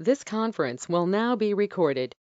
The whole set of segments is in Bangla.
This conference will now be recorded.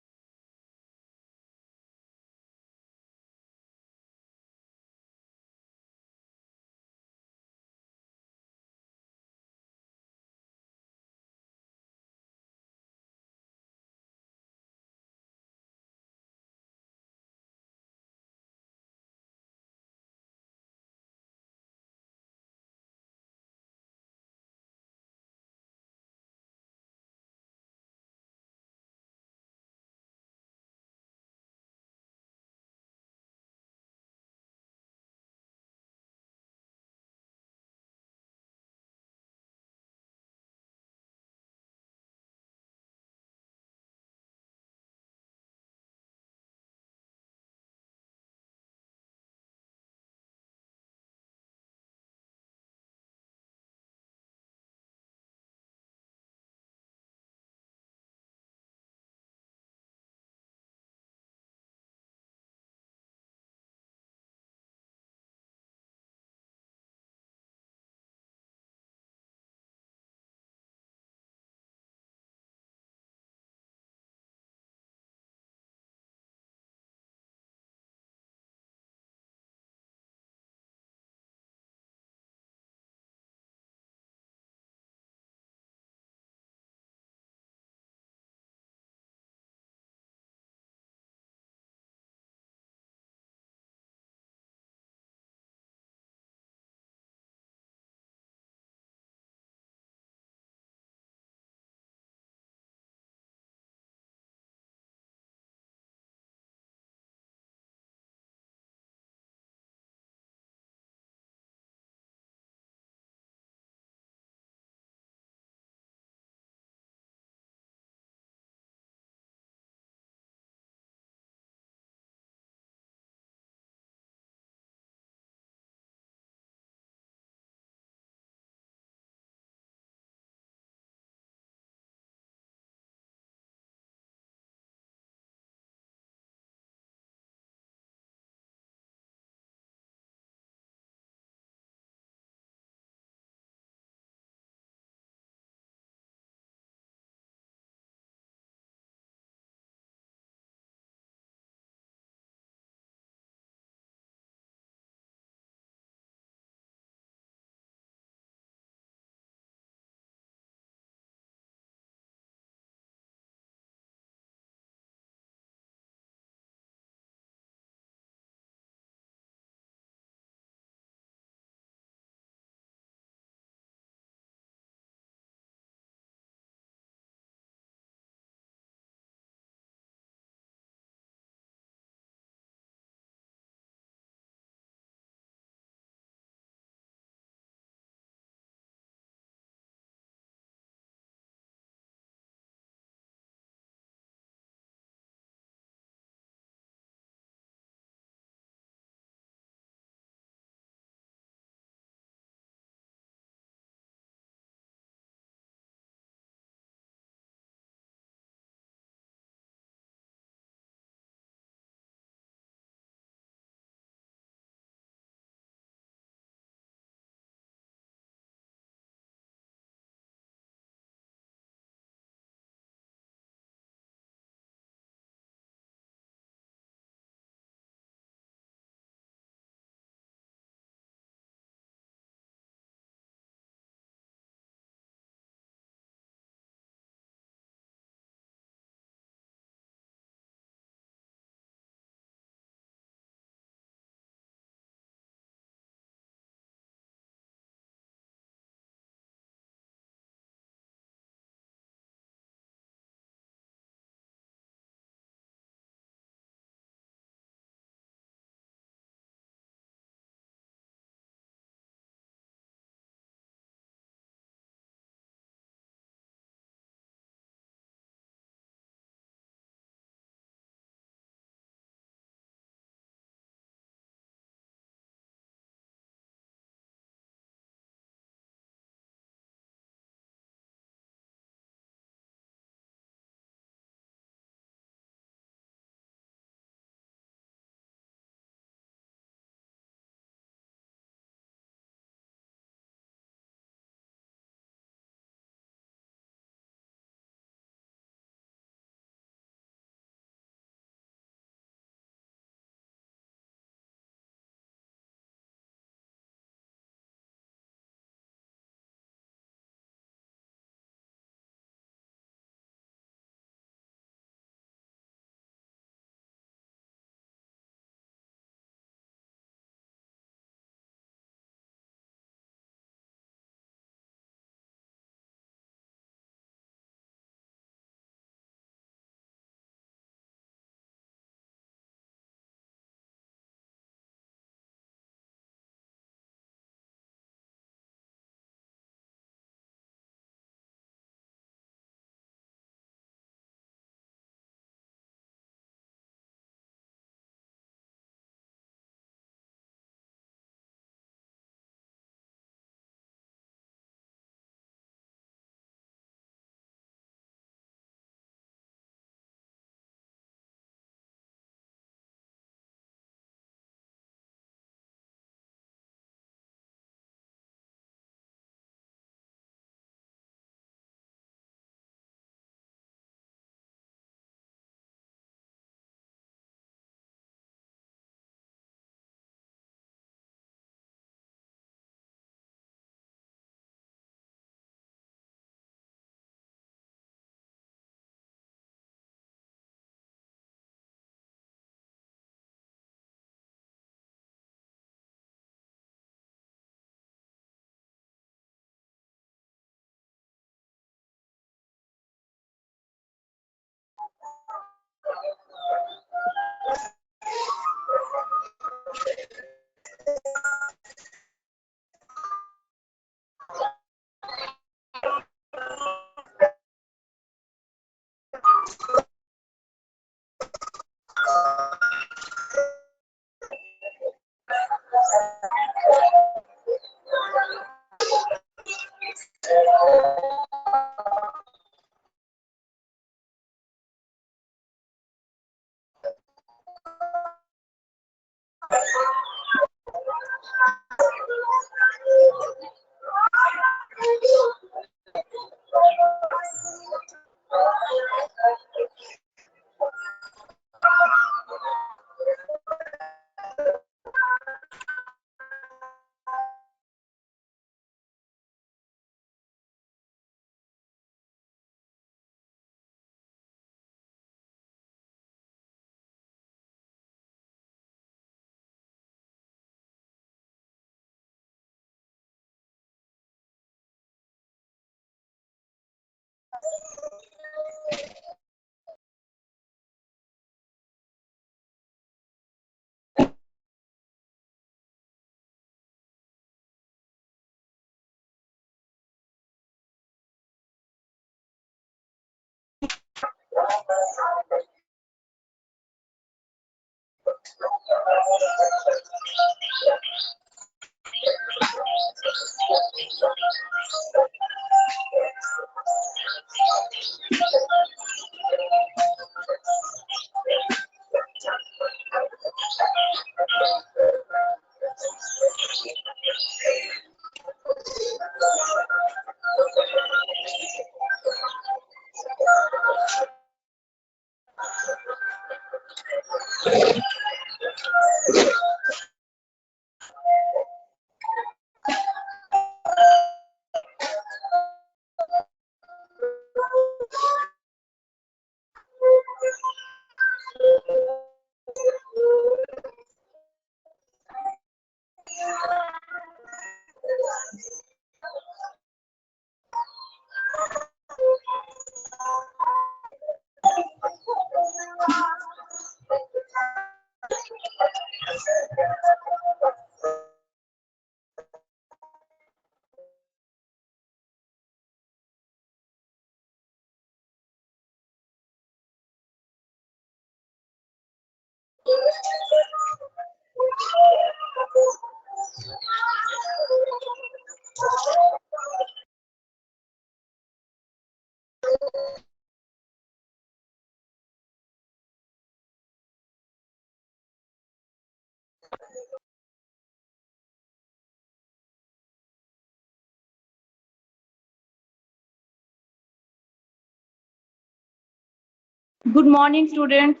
Good morning, students.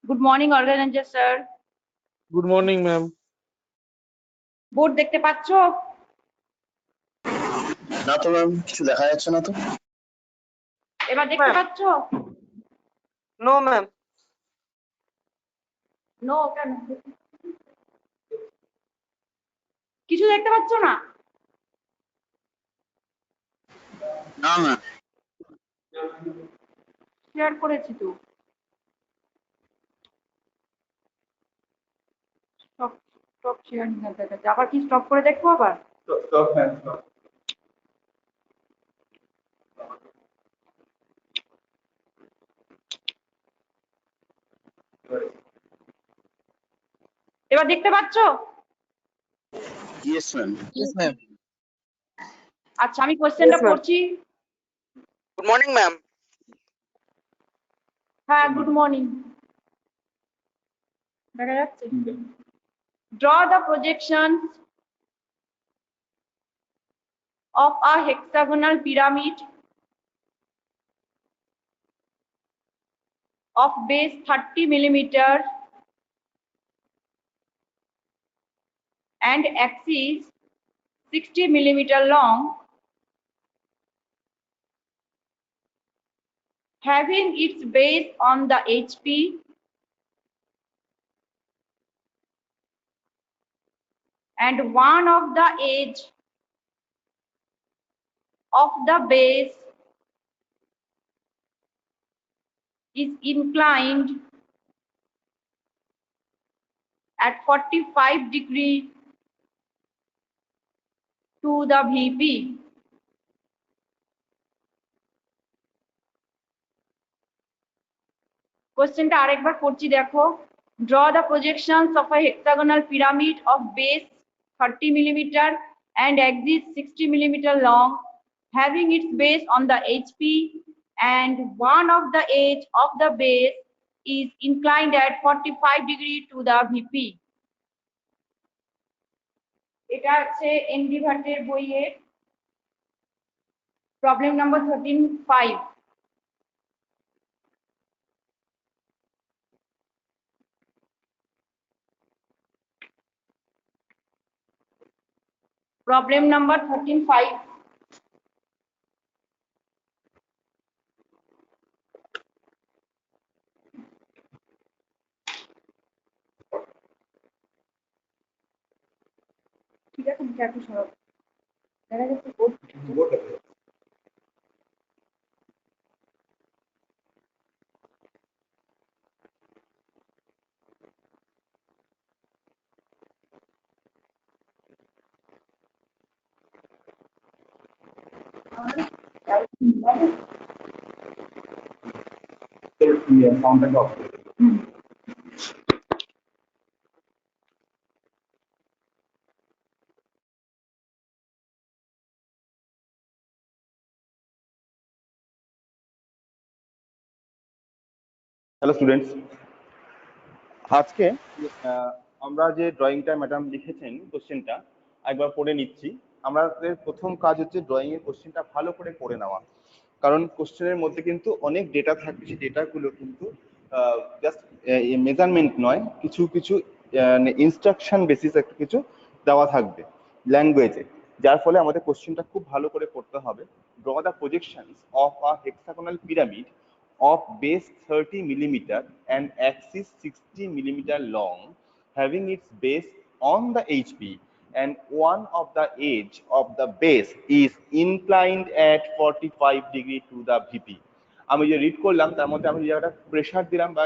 Good morning, organizer sir. Good morning, ma'am. Board দেখতে পাচ্ছো? না তো ম্যাম, কিছু দেখা যাচ্ছে না তো। এবার দেখতে পাচ্ছো? No ma'am. নো কেন? কিছু দেখতে পাচ্ছো না? না ম্যাম। শেয়ার করেছি তো। স্টপ শেয়ার নিয়ে দেখাচ্ছে। আবার কি স্টপ করে দেখবো আবার? Stop, ma'am. Stop. এবার দেখতে পাচ্ছো? Yes ma'am. Yes ma'am. আচ্ছা, আমি কোশ্চেনটা Yes, ma'am. পড়ছি। Good morning ma'am. হ্যাঁ, গুড মর্নিং। দেখা যাচ্ছে? Draw the projections of a hexagonal pyramid of base 30 millimeter and axis 60 millimeter long, having its base on the HP and one of the edge of the base is inclined at 45 degrees to the VP. কোশ্চেনটা আরেকবার পড়ছি দেখো। Draw the projections of a hexagonal pyramid of base 30 millimeter and axis 60 millimeter long, having its base on the HP and one of the edge of the base is inclined at 45 degree to the VP. এটা হচ্ছে এনডি ভাটের বইয়ের প্রবলেম নাম্বার 13.5। Problem number 13.5. ঠিক আছে, একটু সরব দেখা যাচ্ছে। সাউন্ডটাকে অফ করে দিই। হ্যালো স্টুডেন্টস, আজকে আমরা যে ড্রয়িংটা ম্যাডাম লিখেছেন কোশ্চেনটা একবার পড়ে নিচ্ছি। আমাদের প্রথম কাজ হচ্ছে ড্রয়িং এর কোশ্চেনটা ভালো করে পড়ে নেওয়া, কারণ কোশ্চেনের মধ্যে কিন্তু অনেক ডেটা থাকবে। সেই ডেটাগুলো কিন্তু জাস্ট মেজারমেন্ট নয়, কিছু কিছু ইনস্ট্রাকশন বেসিস একটা কিছু দেওয়া থাকবে ল্যাঙ্গুয়েজে, যার ফলে আমাদের কোশ্চেনটা খুব ভালো করে পড়তে হবে। Draw the projections of a hexagonal pyramid of base 30 millimeter and axis 60 millimeter long, having its base on the HP and one of the edge of the base is inclined at 45 degree to the VP. আমি যে রিড করলাম তার মধ্যে আমি যে একটা প্রেসার দিলাম বা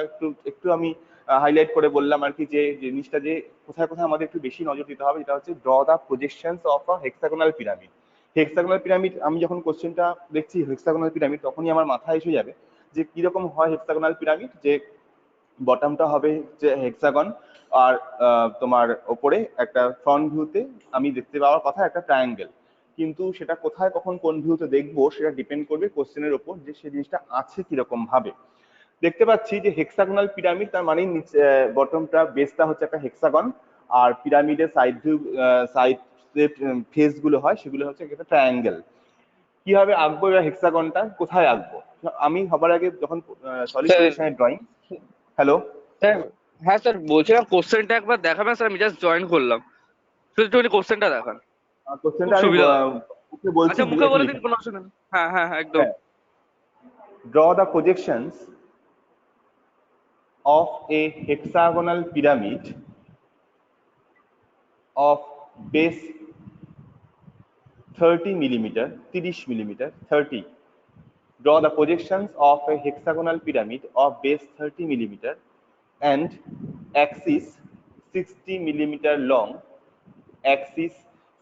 একটু আমি হাইলাইট করে বললাম আর কি, যে জিনিসটা যে কোথায় কোথায় আমাদের একটু বেশি নজর দিতে হবে, এটা হচ্ছে draw the projections of a hexagonal pyramid. Hexagonal pyramid, আমি যখন কোশ্চেনটা দেখছি হেক্সাগোনাল পিরামিড, তখনই আমার মাথায় এসে যাবে যে কিরকম হয় হেক্সাগোনাল পিরামিড, যে বটমটা হবে যে হেক্সাগন, আর তোমার ওপরে একটা ফ্রন্ট ভিউতে আমি দেখতে পাওয়ার কথা একটা ট্রায়াঙ্গেল। কিন্তু সেটা কোথায় কখন কোন ভিউতে দেখবো সেটা ডিপেন্ড করবে কোশ্চেনের ওপর, যে সেই জিনিসটা আছে কিরকম ভাবে। দেখতে পাচ্ছি যে হেক্সাগোনাল পিরামিড, তার মানে বটমটা বেসটা হচ্ছে একটা হেক্সাগন, আর পিরামিডের সাইড ভিউ সাইড ফেস গুলো হয় সেগুলো হচ্ছে একটা ট্রায়াঙ্গেল। কিভাবে আঁকবো এবার হেক্সাগনটা, কোথায় আঁকবো? আমি সবার আগে যখন সলিড পজিশনের ড্রয়িং। হ্যালো স্যার, হ্যাঁ স্যার, বলছিলাম কোশ্চেনটা একবার দেখাবেন স্যার, আমি জাস্ট জয়েন করলাম, শুধু একটুখানি কোশ্চেনটা দেখান, কোশ্চেনটা খুব আমি সুবিধা হবে। ওকে বলছি, আচ্ছা, মুখে বলে দিন, লিখে কোনো অসুবিধা নেই। হ্যাঁ হ্যাঁ হ্যাঁ, একদম। draw the projections of a hexagonal pyramid of base 30 millimeter, 30 millimeter, 30. Draw the projections of a hexagonal pyramid of base 30 millimeter and axis 60 millimeter long, axis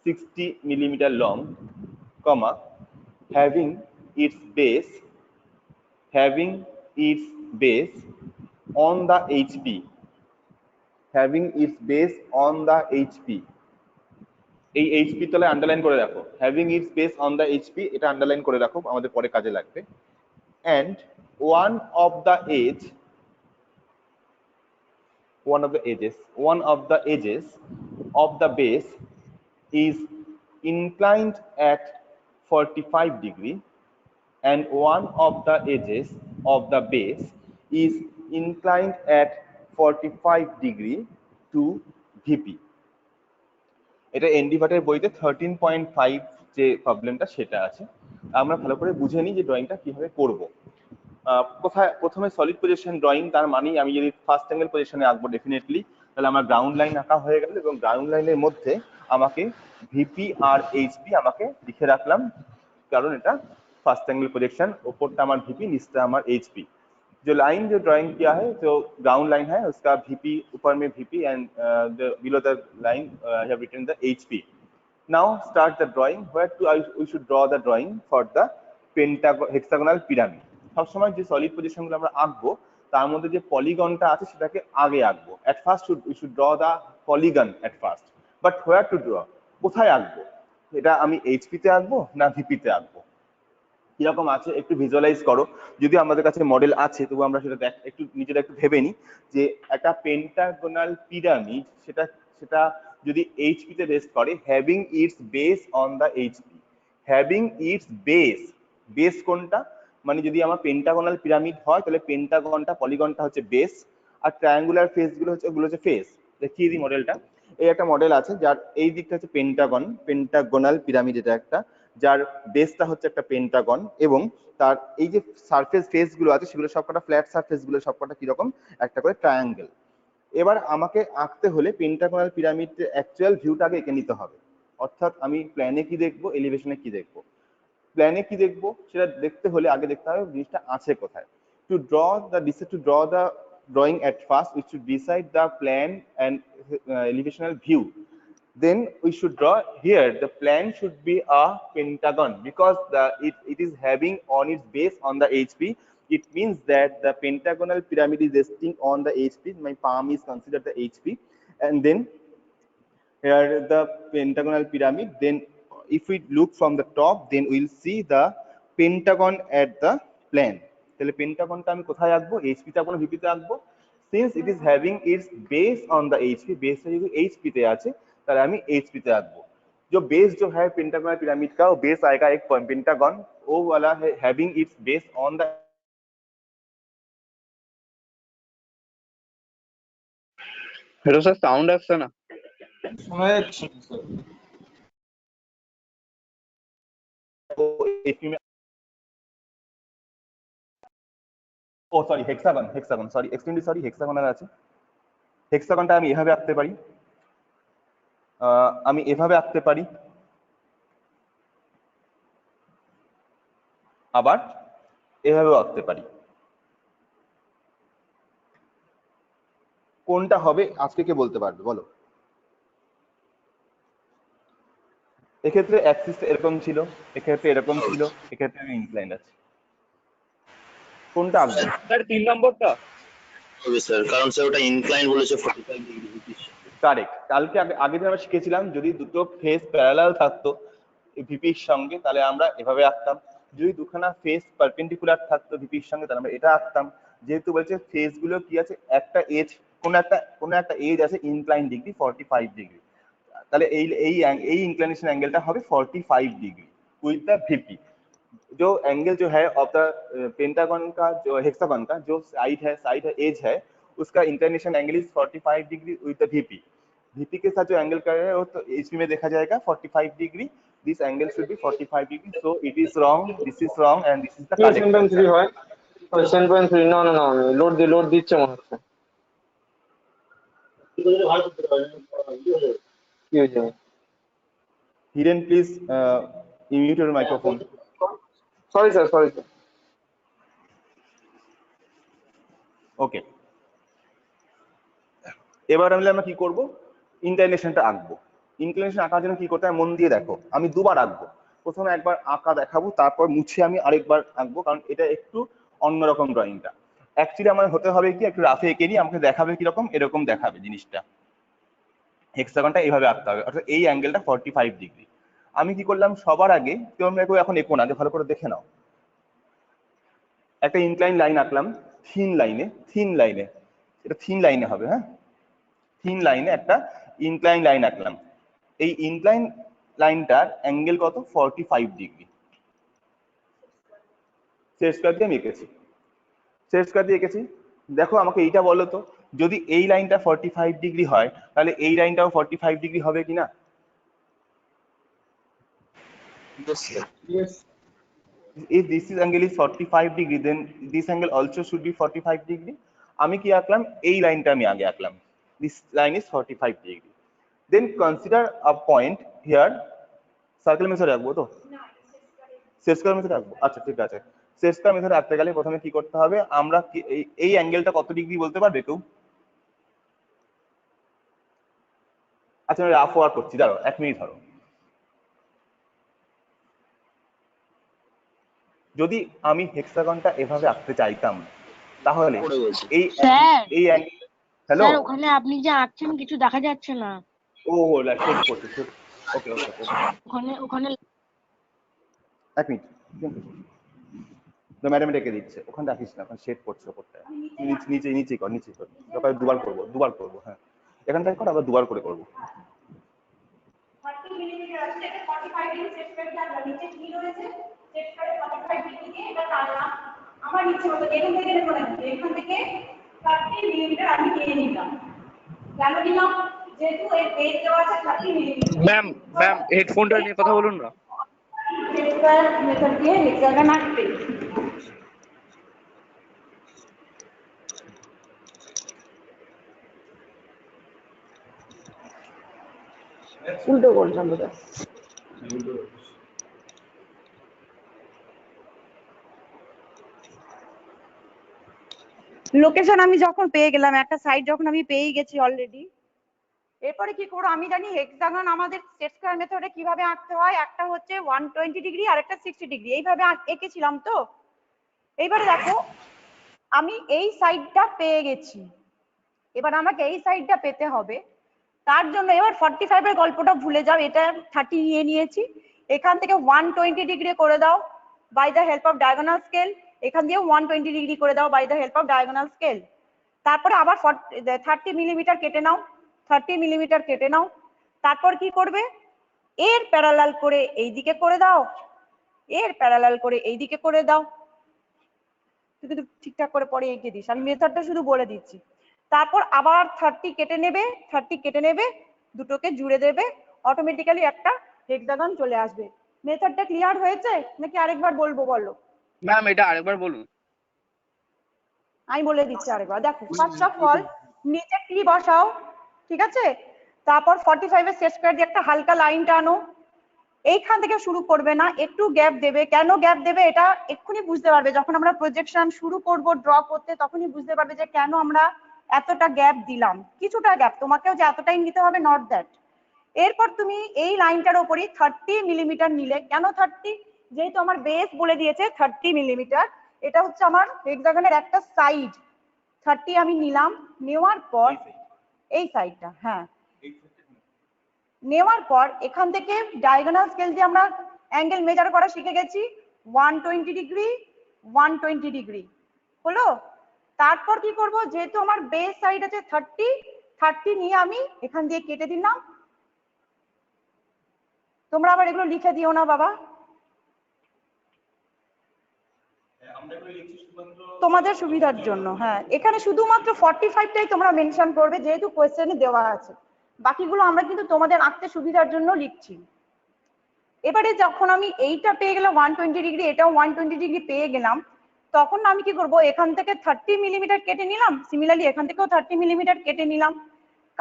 60 millimeter long, comma, having its base on the HP, having its base on the HP. এই এইচপি তলে আন্ডারলাইন করে রাখো, having its base on the HP, এটা আন্ডারলাইন করে রাখো, আমাদের পরে কাজে লাগবে। And one of the edge, one of the edges of the base is inclined at 45 degree, and one of the edges of the base is inclined at 45 degree to VP. এটা এনডিভার্টের বইতে 13.5 যে প্রবলেমটা সেটা আছে। আমরা ভালো করে বুঝে নিই যে ড্রয়িংটা কিভাবে করব। কোথায় প্রথমে সলিড পজিশন ড্রয়িং, তার মানে আমি যদি ফার্স্ট অ্যাঙ্গেল পজিশনে আঁকবো ডেফিনেটলি, তাহলে আমার গ্রাউন্ড লাইন আঁকা হয়ে গেল, এবং গ্রাউন্ড লাইনের মধ্যে আমাকে ভিপি আর এইচপি আমাকে লিখে রাখলাম, কারণ এটা ফাर्स्ट एंगल प्रोजेक्शन, ऊपरটা আমার ভিপি, নিচটা আমার এইচপি। जो लाइन जो ड्राइंग किया है, जो ग्राउंड लाइन है उसका वीपी, ऊपर में VP and below the line I have written the HP. Now start the drawing, where to we should draw the drawing for the hexagonal pyramid. সবসময় যে সলিড পজিশনগুলো আমরা আঁকবো তার মধ্যে যে পলিগনটা আছে সেটাকে আগে আঁকবো। At first we should draw the polygon at first, but where two draw, কোথায় আঁকবো? এটা আমি এইচপি তে আঁকবো না ভিপি তে আঁকবো, কিরকম আছে একটু ভিজুয়ালাইজ করো। যদি আমাদের কাছে মডেল আছে তবু আমরা সেটা একটু নিজেরা একটু ভেবে নিই, যে একটা পেন্টাগোনাল পিরামিড সেটা সেটা যদি এইচপি তে রেস্ট করে, having its base on the HP, having its base, base কোনটা, মানে যদি আমার পেন্টাগোনাল পিরামিড হয় তাহলে পেন্টাগনটা, পলিগনটা হচ্ছে বেস, আর ট্রায়াঙ্গুলার ফেস গুলো হচ্ছে ওগুলো হচ্ছে ফেস। দেখিয়ে দিই মডেলটা। এই একটা মডেল আছে যার এই দিকটা হচ্ছে পেন্টাগন, পেন্টাগোনাল পিরামিড, এটা একটা যার বেসটা হচ্ছে একটা পেন্টাগন, এবং তার এই যে সারফেস ফেস গুলো আছে সেগুলো সবকটা ফ্ল্যাট সারফেস গুলো সবকটা কিরকম একটা করে ট্রায়াঙ্গেল। এবার আমাকে আঁকতে হলে পেন্টাগোনাল পিরামিডের অ্যাকচুয়াল ভিউটাকে এঁকে নিতে হবে, অর্থাৎ আমি প্ল্যানে কি দেখবো, এলিভেশনে কি দেখবো। প্ল্যানে কি দেখবো সেটা দেখতে হলে আগে দেখতে হবে জিনিসটা আছে কোথায়। Two draw the drawing at first, we should decide the plan and elevational view. Then we should draw here, the plan should be a pentagon because it is having on its base on the HP it means that the pentagonal pyramid is resting on the HP. My palm is considered the HP, and then here the pentagonal pyramid. Then if we look from the top, then we'll see the pentagon at the plane. তাহলে পেন্টাগনটা আমি কোথায় রাখবো? HP তে রাখবো না VP তে রাখবো? Since it is having its base on the HP, बेसটা যদি HP তে আছে তাহলে আমি HP তে রাখবো। जो बेस जो है पेंटागोनल पिरामिड का, वो बेस आएगा एक पेंटागन, वो वाला है having its base on the hello sir sound আসছে না ও sorry hexagon sorry extremely sorry hexagonal আছে। হেক্সাগনটা আমি এভাবে আঁকতে পারি, আমি এভাবে আঁকতে পারি, আবার এভাবেও আঁকতে পারি। কোনটা হবে আজকে কে বলতে পারবে বলো? এক্ষেত্রে অ্যাক্সিস এরকম ছিল, এক্ষেত্রে এরকম ছিল, এক্ষেত্রে ইনক্লাইন্ড আছে। কোনটা আঁকবো? স্যার 3 নম্বরটা হবে স্যার, কারণ স্যার ওটা ইনক্লাইন বলেছে 45 ডিগ্রি। কারেক্ট। কালকে আগে দিন আমরা শিখেছিলাম যদি দুটো ফেস প্যারালাল থাকতো ভিপির সঙ্গে তাহলে আমরা এভাবে আঁকতাম, যদি দুখানা ফেস পারপেন্ডিকুলার থাকতো ভিপির সঙ্গে তাহলে আমরা এটা আঁকতাম। যেহেতু বলছে ফেস গুলো কি আছে, একটা এজ কোন একটা এজ আছে ইনক্লাইন ডিগ্রি 45 ডিগ্রি, তাহলে এই इंक्लिनेशन एंगलটা হবে 45 डिग्री विद द VP। जो एंगल जो है ऑफ द पेंटागन का, जो हेक्सागन का जो साइड है एज है, उसका inclination angle is 45 degree with the VP। VP के साथ जो एंगल कर रहे हैं वो तो HP में देखा जाएगा 45 degree. This angle should be 45 degree, so it is wrong, this is wrong and this is the correct. 7.3 হয়। 7.3 না না না লোড দিচ্ছে মনে হচ্ছে। কি হয়েছে? Hiren, please mute your microphone. Sorry sir. Okay, এবার আমরা কি করব? ইনক্লিনেশনটা আঁকবো। ইনক্লিনেশন আঁকার জন্য কি করতে হয় মন দিয়ে দেখো, আমি দুবার আঁকবো। প্রথমে একবার আঁকা দেখাবো, তারপর মুছে আমি আরেকবার আঁকবো, কারণ এটা একটু অন্যরকম ড্রয়িংটা। অ্যাকচুয়ালি আমার হতে হবে কি, একটু রাফে এঁকে নিয়ে আমাকে দেখাবে কিরকম, এরকম দেখাবে জিনিসটা। হেক্সাগনটা এইভাবে আঁকতে হবে, অর্থাৎ এই অ্যাঙ্গেলটা 45 ডিগ্রি। আমি কি করলাম, সবার আগে তোমরা কেউ এখন এঁকো না, আগে ভালো করে দেখে নাও। একটা ইনক্লাইন লাইন আঁকলাম, থিন লাইনে, এটা থিন লাইনে হবে, হ্যাঁ থিন লাইনে একটা ইনক্লাইন লাইন আঁকলাম। এই ইনক্লাইন লাইনটার অ্যাঙ্গেল কত? 45 ডিগ্রি। সেট স্কয়ার দিয়ে আমি এঁকেছি, দেখো আমাকে এইটা বলো তো, যদি এই লাইনটা 45 ডিগ্রি হয় তাহলে এই লাইনটাও 45 ডিগ্রি হবে কিনা? Yes. If this is angle is 45 degree, then this angle also should be 45 degree. আমি কি আঁকলাম, এই লাইনটা আমি আগে আঁকলাম, this line is 45 degree. Then consider a point here, circle method রাখবো তো, সেট স্কয়ার মেথড রাখবো। আচ্ছা ঠিক আছে, সেট স্কয়ার মেথড রাখতে গেলে প্রথমে কি করতে হবে, আমরা এই অ্যাঙ্গেলটা কত ডিগ্রি বলতে পারবে কেউ? আচ্ছা আমি রাফ ওয়ার্ক করছি, দাঁড়াও 1 মিনিট ধরো। যদি আমি হেক্সাগনটা এভাবে আঁকতে চাইতাম তাহলে এই হ্যালো স্যার ওখানে আপনি যে আঁকছেন কিছু দেখা যাচ্ছে না। ও শেড করতে, ওকে ওখানে 1 মিনিট, ম্যাডাম এটাকে দিচ্ছে, ওখানে রাখিস না, ওখানে শেড করছে ওপরটা, নিচে কর দরকার দুবার করবো, হ্যাঁ এখানটায় কর, আবার দুবার করে করবো। 30 মিলিমিটার আছে, এটা 45 ডিগ্রি সেট করে টানলাম, নিচে কি রয়েছে সেট করে 45 ডিগ্রি দিয়ে এটা টানলাম আমার ইচ্ছে মতো। এখান থেকে দেখো না, এখান থেকে 30 মিলিমিটার আমি নিয়ে নিলাম। কেন নিলাম? যেহেতু এর বেস দেওয়া আছে 30 মিলিমিটার। ম্যাম হেডফোনটা নিয়ে কথা বলুন না। সেট স্কয়ার মেথড দিয়ে হেক্সাগন আঁকতে উল্টো করলাম বোধ হয়। লোকেশন আমি যখন পেয়ে গেলাম, একটা সাইট যখন আমি পেয়ে গেছি অলরেডি, এরপরে কি করব? আমি জানি হেক্সাগন আমাদের সেট স্কয়ার মেথডে কিভাবে আঁকতে হয়। একটা হচ্ছে 120 ডিগ্রি আর একটা 60 ডিগ্রি, এইভাবে এঁকেছিলাম তো। এইবারে দেখো আমি এই সাইডটা পেয়ে গেছি, এবার আমাকে এই সাইডটা পেতে হবে। তার জন্য এবার 45 এর গল্পটা ভুলে যাও, এটা 30 নিয়ে নিয়েছি, এখান থেকে 120 ডিগ্রি করে দাও by the help of diagonal scale, এখান দিয়ে 120 ডিগ্রি করে দাও by the help of diagonal scale. তারপরে আবার 30 মিলিমিটার কেটে নাও, 30 মিলিমিটার কেটে নাও। তারপর কি করবে, এর প্যারালাল করে এই দিকে করে দাও, এর প্যারালাল করে এই দিকে করে দাও। তুই কিন্তু ঠিকঠাক করে পরে এঁকে দিস, আমি মেথডটা শুধু বলে দিচ্ছি। তারপর আবার 30 কেটে নেবে, 30 কেটে নেবে, দুটোকে জুড়ে দেবে, অটোমেটিক্যালি একটা হেক্সাগন চলে আসবে। মেথডটা ক্লিয়ার হয়েছে নাকি আরেকবার বলবো বলো? ম্যাম এটা আরেকবার বলুন। আমি বলে দিচ্ছি আরেকবার। দেখো ফার্স্ট অফ অল নিচে টি বসাও, ঠিক আছে? তারপর 45 এর সেট স্কয়ার দিয়ে একটা হালকা লাইন টানো, এইখান থেকে শুরু করবে না, একটু গ্যাপ দেবে। কেন গ্যাপ দেবে এটা এক্ষুনি বুঝতে পারবে, যখন আমরা প্রজেকশন শুরু করব ড্র করতে তখনই বুঝতে পারবে যে কেন আমরা এতটা গ্যাপ দিলাম। কিছুটা গ্যাপ, তোমাকেও যে এতটাই নিতে হবে নট দ্যাট। এরপর তুমি এই লাইনটার উপরই 30 মিলিমিটার নিলে। কেন 30? যেহেতু আমার বেস বলে দিয়েছে 30 মিলিমিটার, এটা হচ্ছে আমার হেক্সাগনের একটা সাইড। 30 আমি নিলাম, নেওয়ার পর এই সাইডটা, হ্যাঁ, নেওয়ার পর এখান থেকে ডায়াগোনাল স্কেল দিয়ে আমরা অ্যাঙ্গেল মেজার করা শিখে গেছি। 120 ডিগ্রি, 120 ডিগ্রি হলো। তারপর কি করব, যেহেতু আমার বেস সাইড আছে 30 নিয়ে আমি এখান দিয়ে কেটে দিলাম। তোমরা আবার এগুলো লিখে দিও না বাবা, তোমাদের সুবিধার জন্য। হ্যাঁ, এখানে শুধুমাত্র 45টাই তোমরা মেনশন করবে, যেহেতু কোয়েশ্চেনে দেওয়া আছে। বাকিগুলো আমরা কিন্তু তোমাদের আঁকতে সুবিধার জন্য লিখছি। এবারে যখন আমি এইটা পেয়ে গেলাম 120 ডিগ্রি, এটাও 120 ডিগ্রি পেয়ে গেলাম, তখন আমি কি করব, এখান থেকে 30 মিলিমিটার কেটে নিলাম, সিমিলারলি এখান থেকেও 30 মিলিমিটার কেটে নিলাম।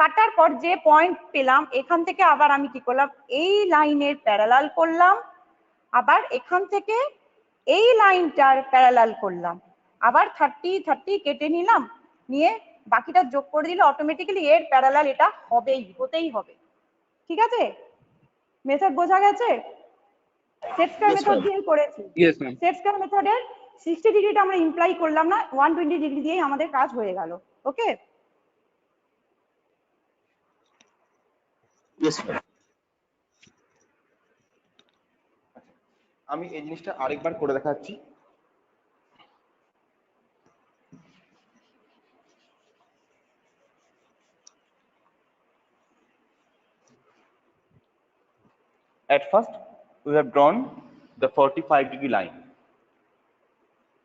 কাটার পর যে পয়েন্ট পেলাম, এখান থেকে আবার আমি কি করলাম, এই লাইনের প্যারালাল করলাম, আবার এখান থেকে এই লাইনটার প্যারালাল করলাম, আবার 30 কেটে নিলাম, নিয়ে বাকিটা যোগ করে দিলে অটোমেটিক্যালি এর প্যারালাল এটা হবেই, হতেই হবে। ঠিক আছে? মেথড বোঝা গেছে? সেট স্কয়ার মেথড দিয়ে করেছি। Yes ma'am. সেট স্কয়ার মেথডের 60 ডিগ্রিটা আমরা ইমপ্লাই করলাম না, 120 ডিগ্রি দিয়েই আমাদের কাজ হয়ে গেল। ওকে? Yes ma'am. আমি এই জিনিসটা আরেকবার করে দেখাচ্ছি। At first, we have drawn the 45 degree line.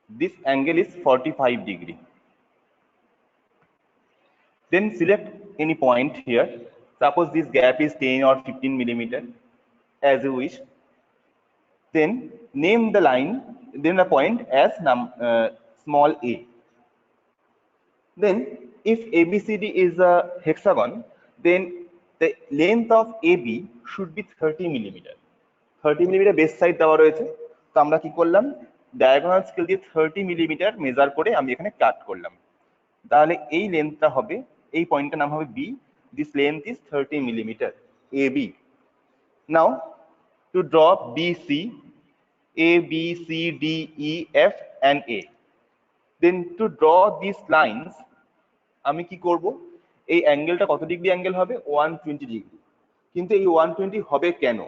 This angle is 45 degree. Then select any point here. Suppose this gap is 10 or 15 millimeter, as you wish. Then name the line, then the point as small a. Then if ABCD is a hexagon, then the length of AB should be 30 millimeter. 30 millimeter base side দেওয়া রয়েছে, তো আমরা কি করলাম, ডায়াগোনাল স্কেল দিয়ে 30 মিলিমিটার মেজার করে আমি এখানে কাট করলাম। তাহলে এই লেন্থটা হবে, এই পয়েন্টটার নাম হবে B. This length is 30 millimeter, AB. Now to draw BC, A, B, C, D, E, F and A. Then to draw these lines, আমি কি করব, এই অ্যাঙ্গেলটা কত ডিগ্রি অ্যাঙ্গেল হবে, 120 ডিগ্রি। কিন্তু এই 120 হবে কেন,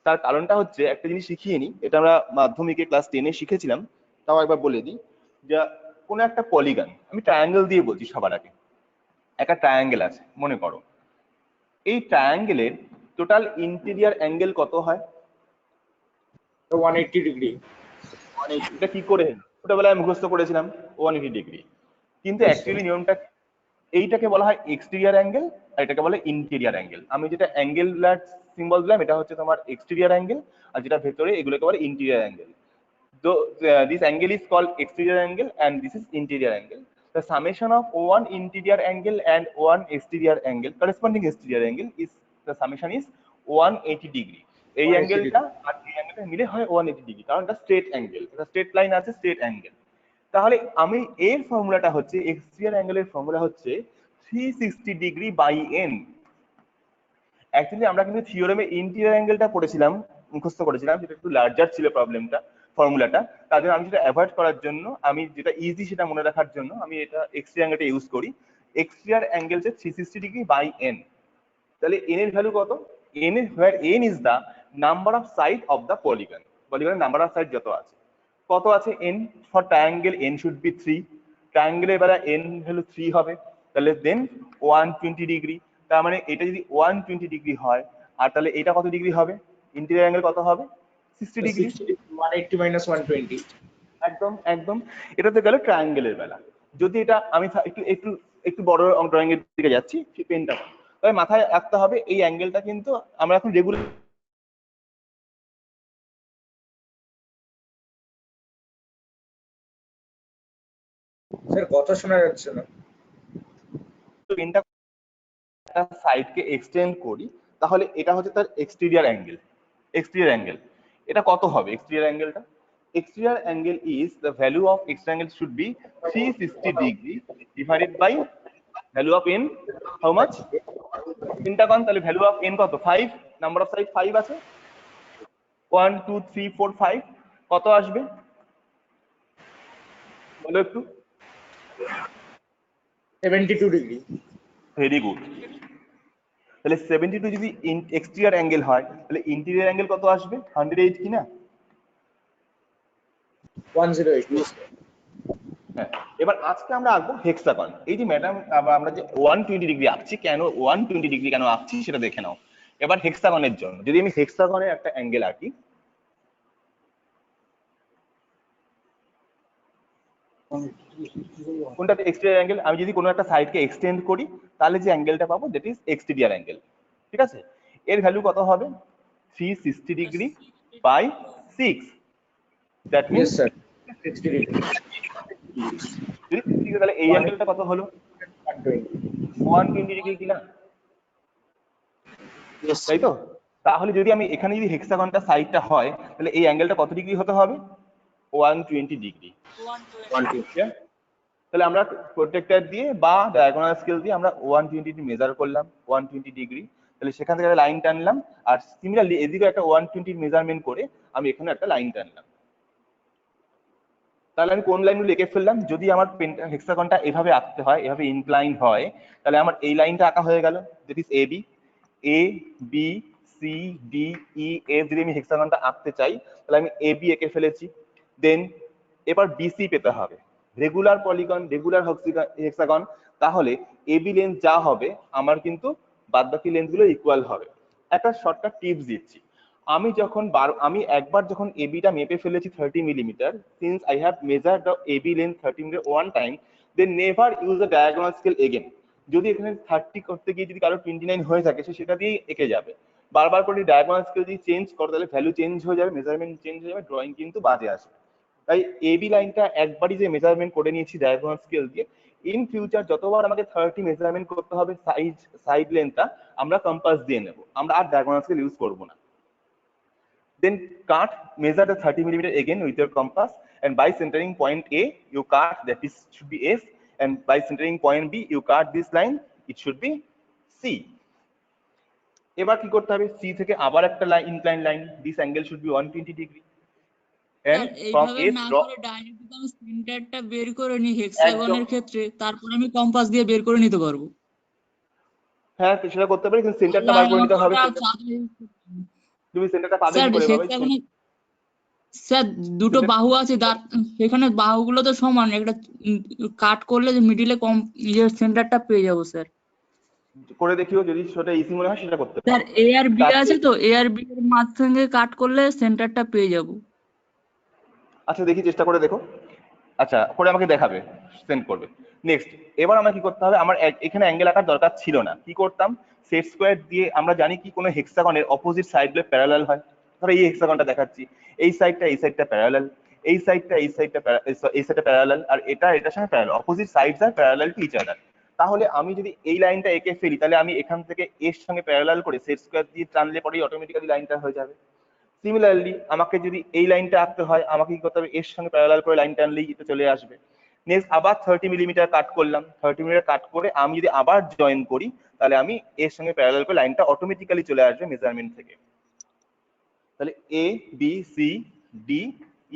তার কারণটা হচ্ছে, একটা জিনিস শিখিয়ে নিই, এটা আমরা মাধ্যমিকে ক্লাস 10-এ শিখেছিলাম, তাও একবার বলে দিই। যে কোনো একটা পলিগন, আমি ট্রায়াঙ্গেল দিয়ে বলছি সবার আগে। একটা ট্রায়াঙ্গেল আছে মনে করো, এই ট্রায়াঙ্গেলের টোটাল ইন্টেরিয়র অ্যাঙ্গেল কত হয়, 180 ডিগ্রি। এটা কি করে ছোটবেলায় মুখস্থ করেছিলাম 180 ডিগ্রি, কিন্তু অ্যাকচুয়ালি নিয়মটা, এইটাকে বলা হয় এক্সটেরিয়র অ্যাঙ্গেল আর এটাকে বলে ইন্টেরিয়র অ্যাঙ্গেল। আমি যেটা অ্যাঙ্গেল সিম্বল দিলাম এটা হচ্ছে তোমার এক্সটেরিয়র অ্যাঙ্গেল, আর যেটা ভেতরে এগুলোকে বলে interior angle. So this angle is called exterior angle and this is interior angle. The summation of one interior angle and one exterior angle, corresponding exterior angle, is the summation is 180 degree. এই অ্যাঙ্গেলটা আর এই অ্যাঙ্গেলটা মিলে হয় 180 ডিগ্রি, কারণ এটা স্ট্রেট অ্যাঙ্গেল, এটা স্ট্রেট লাইন আছে, স্ট্রেট অ্যাঙ্গেল। তাহলে আমি এর ফর্মুলাটা হচ্ছে, এক্সটেরিয়র অ্যাঙ্গেলের ফর্মুলা হচ্ছে 360 ডিগ্রি বাই n। অ্যাকচুয়ালি আমরা কিন্তু থিওরেমে ইন্টেরিয়র অ্যাঙ্গেলটা পড়েছিলাম, মুখস্থ করেছিলাম, যেটা একটু লার্জার ছিল প্রবলেমটা। ফর্মুলাটা, তার জন্য আমি সেটা অ্যাভয়েড করার জন্য, আমি যেটা ইজি সেটা মনে রাখার জন্য আমি এটা এক্সট্রিয়ার অ্যাঙ্গেলটা ইউজ করি। এক্সট্রিয়ার অ্যাঙ্গেল হচ্ছে 360 ডিগ্রি বাই n। তাহলে n এর ভ্যালু কত? n এর where n is the number of side of the polygon, পলিগনের নাম্বার অফ সাইড যত আছে। কত আছে n? For triangle n should be 3, ট্রায়াঙ্গেলের বেলা n ভ্যালু 3 হবে, তাহলে দেন 120 ডিগ্রি। তার মানে এটা যদি 120 ডিগ্রি হয়, আর তাহলে এটা কত ডিগ্রি হবে? ইন্টেরিয়র অ্যাঙ্গেল কত হবে? 60 ডিগ্রি। 180 minus 120। একদম একদম, এটা তো গেল ট্রায়াঙ্গেলের বেলা। যদি এটা আমি একটু একটু একটু বড় ড্রয়িং এর দিকে যাচ্ছি, পেনটা তবে মাথায় রাখতে হবে এই অ্যাঙ্গেলটা কিন্তু আমরা এখন রেগুলার স্যার কথা শোনা যাচ্ছে না। পেনটা একটা সাইডকে এক্সটেন্ড করি, তাহলে এটা হচ্ছে তার এক্সটেরিয়র অ্যাঙ্গেল। এক্সটেরিয়র অ্যাঙ্গেল এটা কত হবে? এক্সটেরিয়র অ্যাঙ্গেলটা, exterior angle is the value of exterior angle should be 360 degree divided by value of n, how much? Pentagon, তাহলে value of n কত? 5, number of side 5 আছে, 1 2 3 4 5, কত আসবে বলো একটু? 72 ডিগ্রি। Very good. তাহলে 72 যদি এক্সটেরিয়র অ্যাঙ্গেল হয়, তাহলে ইন্টেরিয়র অ্যাঙ্গেল কত আসবে? 108 কি না? 108। হ্যাঁ, এবার আজকে আমরা আঁকবো হেক্সাগন। এই যে ম্যাডাম আমরা যে 120 ডিগ্রি আঁকছি, কেন 120 ডিগ্রি কেন আঁকছি সেটা দেখে নাও। এবার হেক্সাগনের জন্য যদি আমি হেক্সাগনের একটা অ্যাঙ্গেল আঁকি, কোনটাতে এক্সটেরিয়র অ্যাঙ্গেল, আমি যদি কোনো একটা সাইডকে এক্সটেন্ড করি তাহলে যে অ্যাঙ্গেলটা পাবো দ্যাট ইজ এক্সটেরিয়র অ্যাঙ্গেল। ঠিক আছে, এর ভ্যালু কত হবে? 360 degree by 6, that means yes sir 60 degree. তাহলে এই অ্যাঙ্গেলটা কত হলো? 120 ডিগ্রি কিনা, তাই তো? তাহলে যদি আমি এখানে যদি হেক্সাগনটা সাইডটা হয়, তাহলে এই অ্যাঙ্গেলটা কত ডিগ্রি হতে হবে? 120 ডিগ্রি। তাহলে আমরা প্রোটেক্টর দিয়ে বা ডায়াগোনাল স্কেল দিয়ে আমরা 120 মেজার করলাম, 120 ডিগ্রি। তাহলে সেখান থেকে লাইন টানলাম, আর সিমিলারলি এদিকে একটা 120 মেজারমেন্ট করে আমি এখানে একটা লাইন টানলাম। তাহলে আমি কোন লাইনগুলো এঁকে ফেললাম? যদি আমার হেক্সাগনটা এভাবে আঁকতে হয়, এভাবে ইনক্লাইন হয়, তাহলে আমার এই লাইনটা আঁকা হয়ে গেল, that is A B C D E F. যদি আমি হেক্সাগনটা আঁকতে চাই তাহলে আমি এ বি এঁকে ফেলেছি। দেন এবার বিসি পেতে হবে, রেগুলার পলিগন, রেগুলার হেক্সাগন। তাহলে এবি লেন্থ যা হবে আমার কিন্তু বাদবাকি লেন্থগুলো ইকুয়াল হবে। একটা শর্টকাট টিপস দিচ্ছি, আমি একবার যখন এবিটা মেপে ফেলেছি 30 millimetre, since I have measured the AB length 30 millimetre one time, then never use the diagonal scale again. যদি এখানে 30 করতে গিয়ে যদি কারো 29 হয়ে থাকে, সে সেটা দিয়েই এঁকে যাবে। বারবার করে ডায়াগোনাল স্কেল যদি চেঞ্জ করে তাহলে ভ্যালু চেঞ্জ হয়ে যাবে, মেজারমেন্ট চেঞ্জ হয়ে যাবে, ড্রয়িং কিন্তু বাজে আসবে। তাই এবি লাইনটা একবারই যে মেজারমেন্ট করে নিয়েছি ডায়াগোনাল স্কেল দিয়ে, ইন ফিউচার যতবার আমাকে 30 মেজারমেন্ট করতে হবে সাইড লেন্থটা, আমরা কম্পাস দিয়ে নেব, আমরা আর ডায়াগোনাল স্কেল ইউজ করব না। Then cut, measure the 30 millimeter again with your compass, and by centering point A you cut, that is should be S, and by centering point B you cut this line, it should be C. এবার কি করতে হবে? C থেকে আবার একটা line, incline line, this angle should be 120 degree, and from এইভাবে S না draw করে ডাইরেক্ট আমি সেন্টারটা বের করে নিই হেক্সাগনের ক্ষেত্রে, তারপর আমি কম্পাস দিয়ে বের করে নিতে পারবো। হ্যাঁ সেটা করতে পারি, কিন্তু সেন্টারটা তাহলে বার করে নিতে হবে। ওটা চাঁদে তুমি সেন্টারটা পাবে স্যার কি করে ভাবে? হেক্সাগনে স্যার দুটো বাহু আছে, সেখানে বাহুগুলো তো সমান, একটা কাট করলে মিডিলে কম সেন্টারটা পেয়ে যাবো স্যার। করে দেখিও, যদি সেটা ইজি মনে হয় সেটা করতে পারো। স্যার এ আর বি আছে তো, এ আর বি এর মাঝখানে কাট করলে সেন্টারটা পেয়ে যাবো। আচ্ছা দেখি, চেষ্টা করে দেখো। আচ্ছা করে আমাকে দেখাবে, সেন্ড করবে। নেক্সট, এবার আমার কি করতে হবে? আমার এখানে অ্যাঙ্গেল আঁকার দরকার ছিল না, কি করতাম? সেট স্কোয়ার দিয়ে, আমরা জানি কি কোনো হেক্সাগনের অপোজিট সাইডগুলো প্যারালাল হয়। ধরো এই হেক্সাগনটা দেখাচ্ছি, এই সাইডটা প্যারালাল, এই সাইডটা প্যারালাল, আর এটা এটার সঙ্গে parallel, opposite sides are parallel to each other. তাহলে আমি যদি এই লাইনটা এঁকে ফেলি, তাহলে আমি এখান থেকে এর সঙ্গে প্যারালাল করে সেট স্কোয়ার দিয়ে টানলে পরেই অটোমেটিক্যালি লাইনটা হয়ে যাবে। সিমিলারলি আমাকে যদি এই লাইনটা আঁকতে হয়, আমাকে কি করতে হবে? এর সঙ্গে প্যারালাল করে লাইন টানলেই এটা চলে আসবে। নেক্সট আবার 30 মিলিমিটার কাট করলাম, 30 মিলিমিটার কাট করে আমি যদি আবার জয়েন করি, তাহলে আমি এর সঙ্গে প্যারালাল করে লাইনটা অটোমেটিক্যালি চলে আসবে মেজারমেন্ট থেকে। তাহলে এ বি সি ডি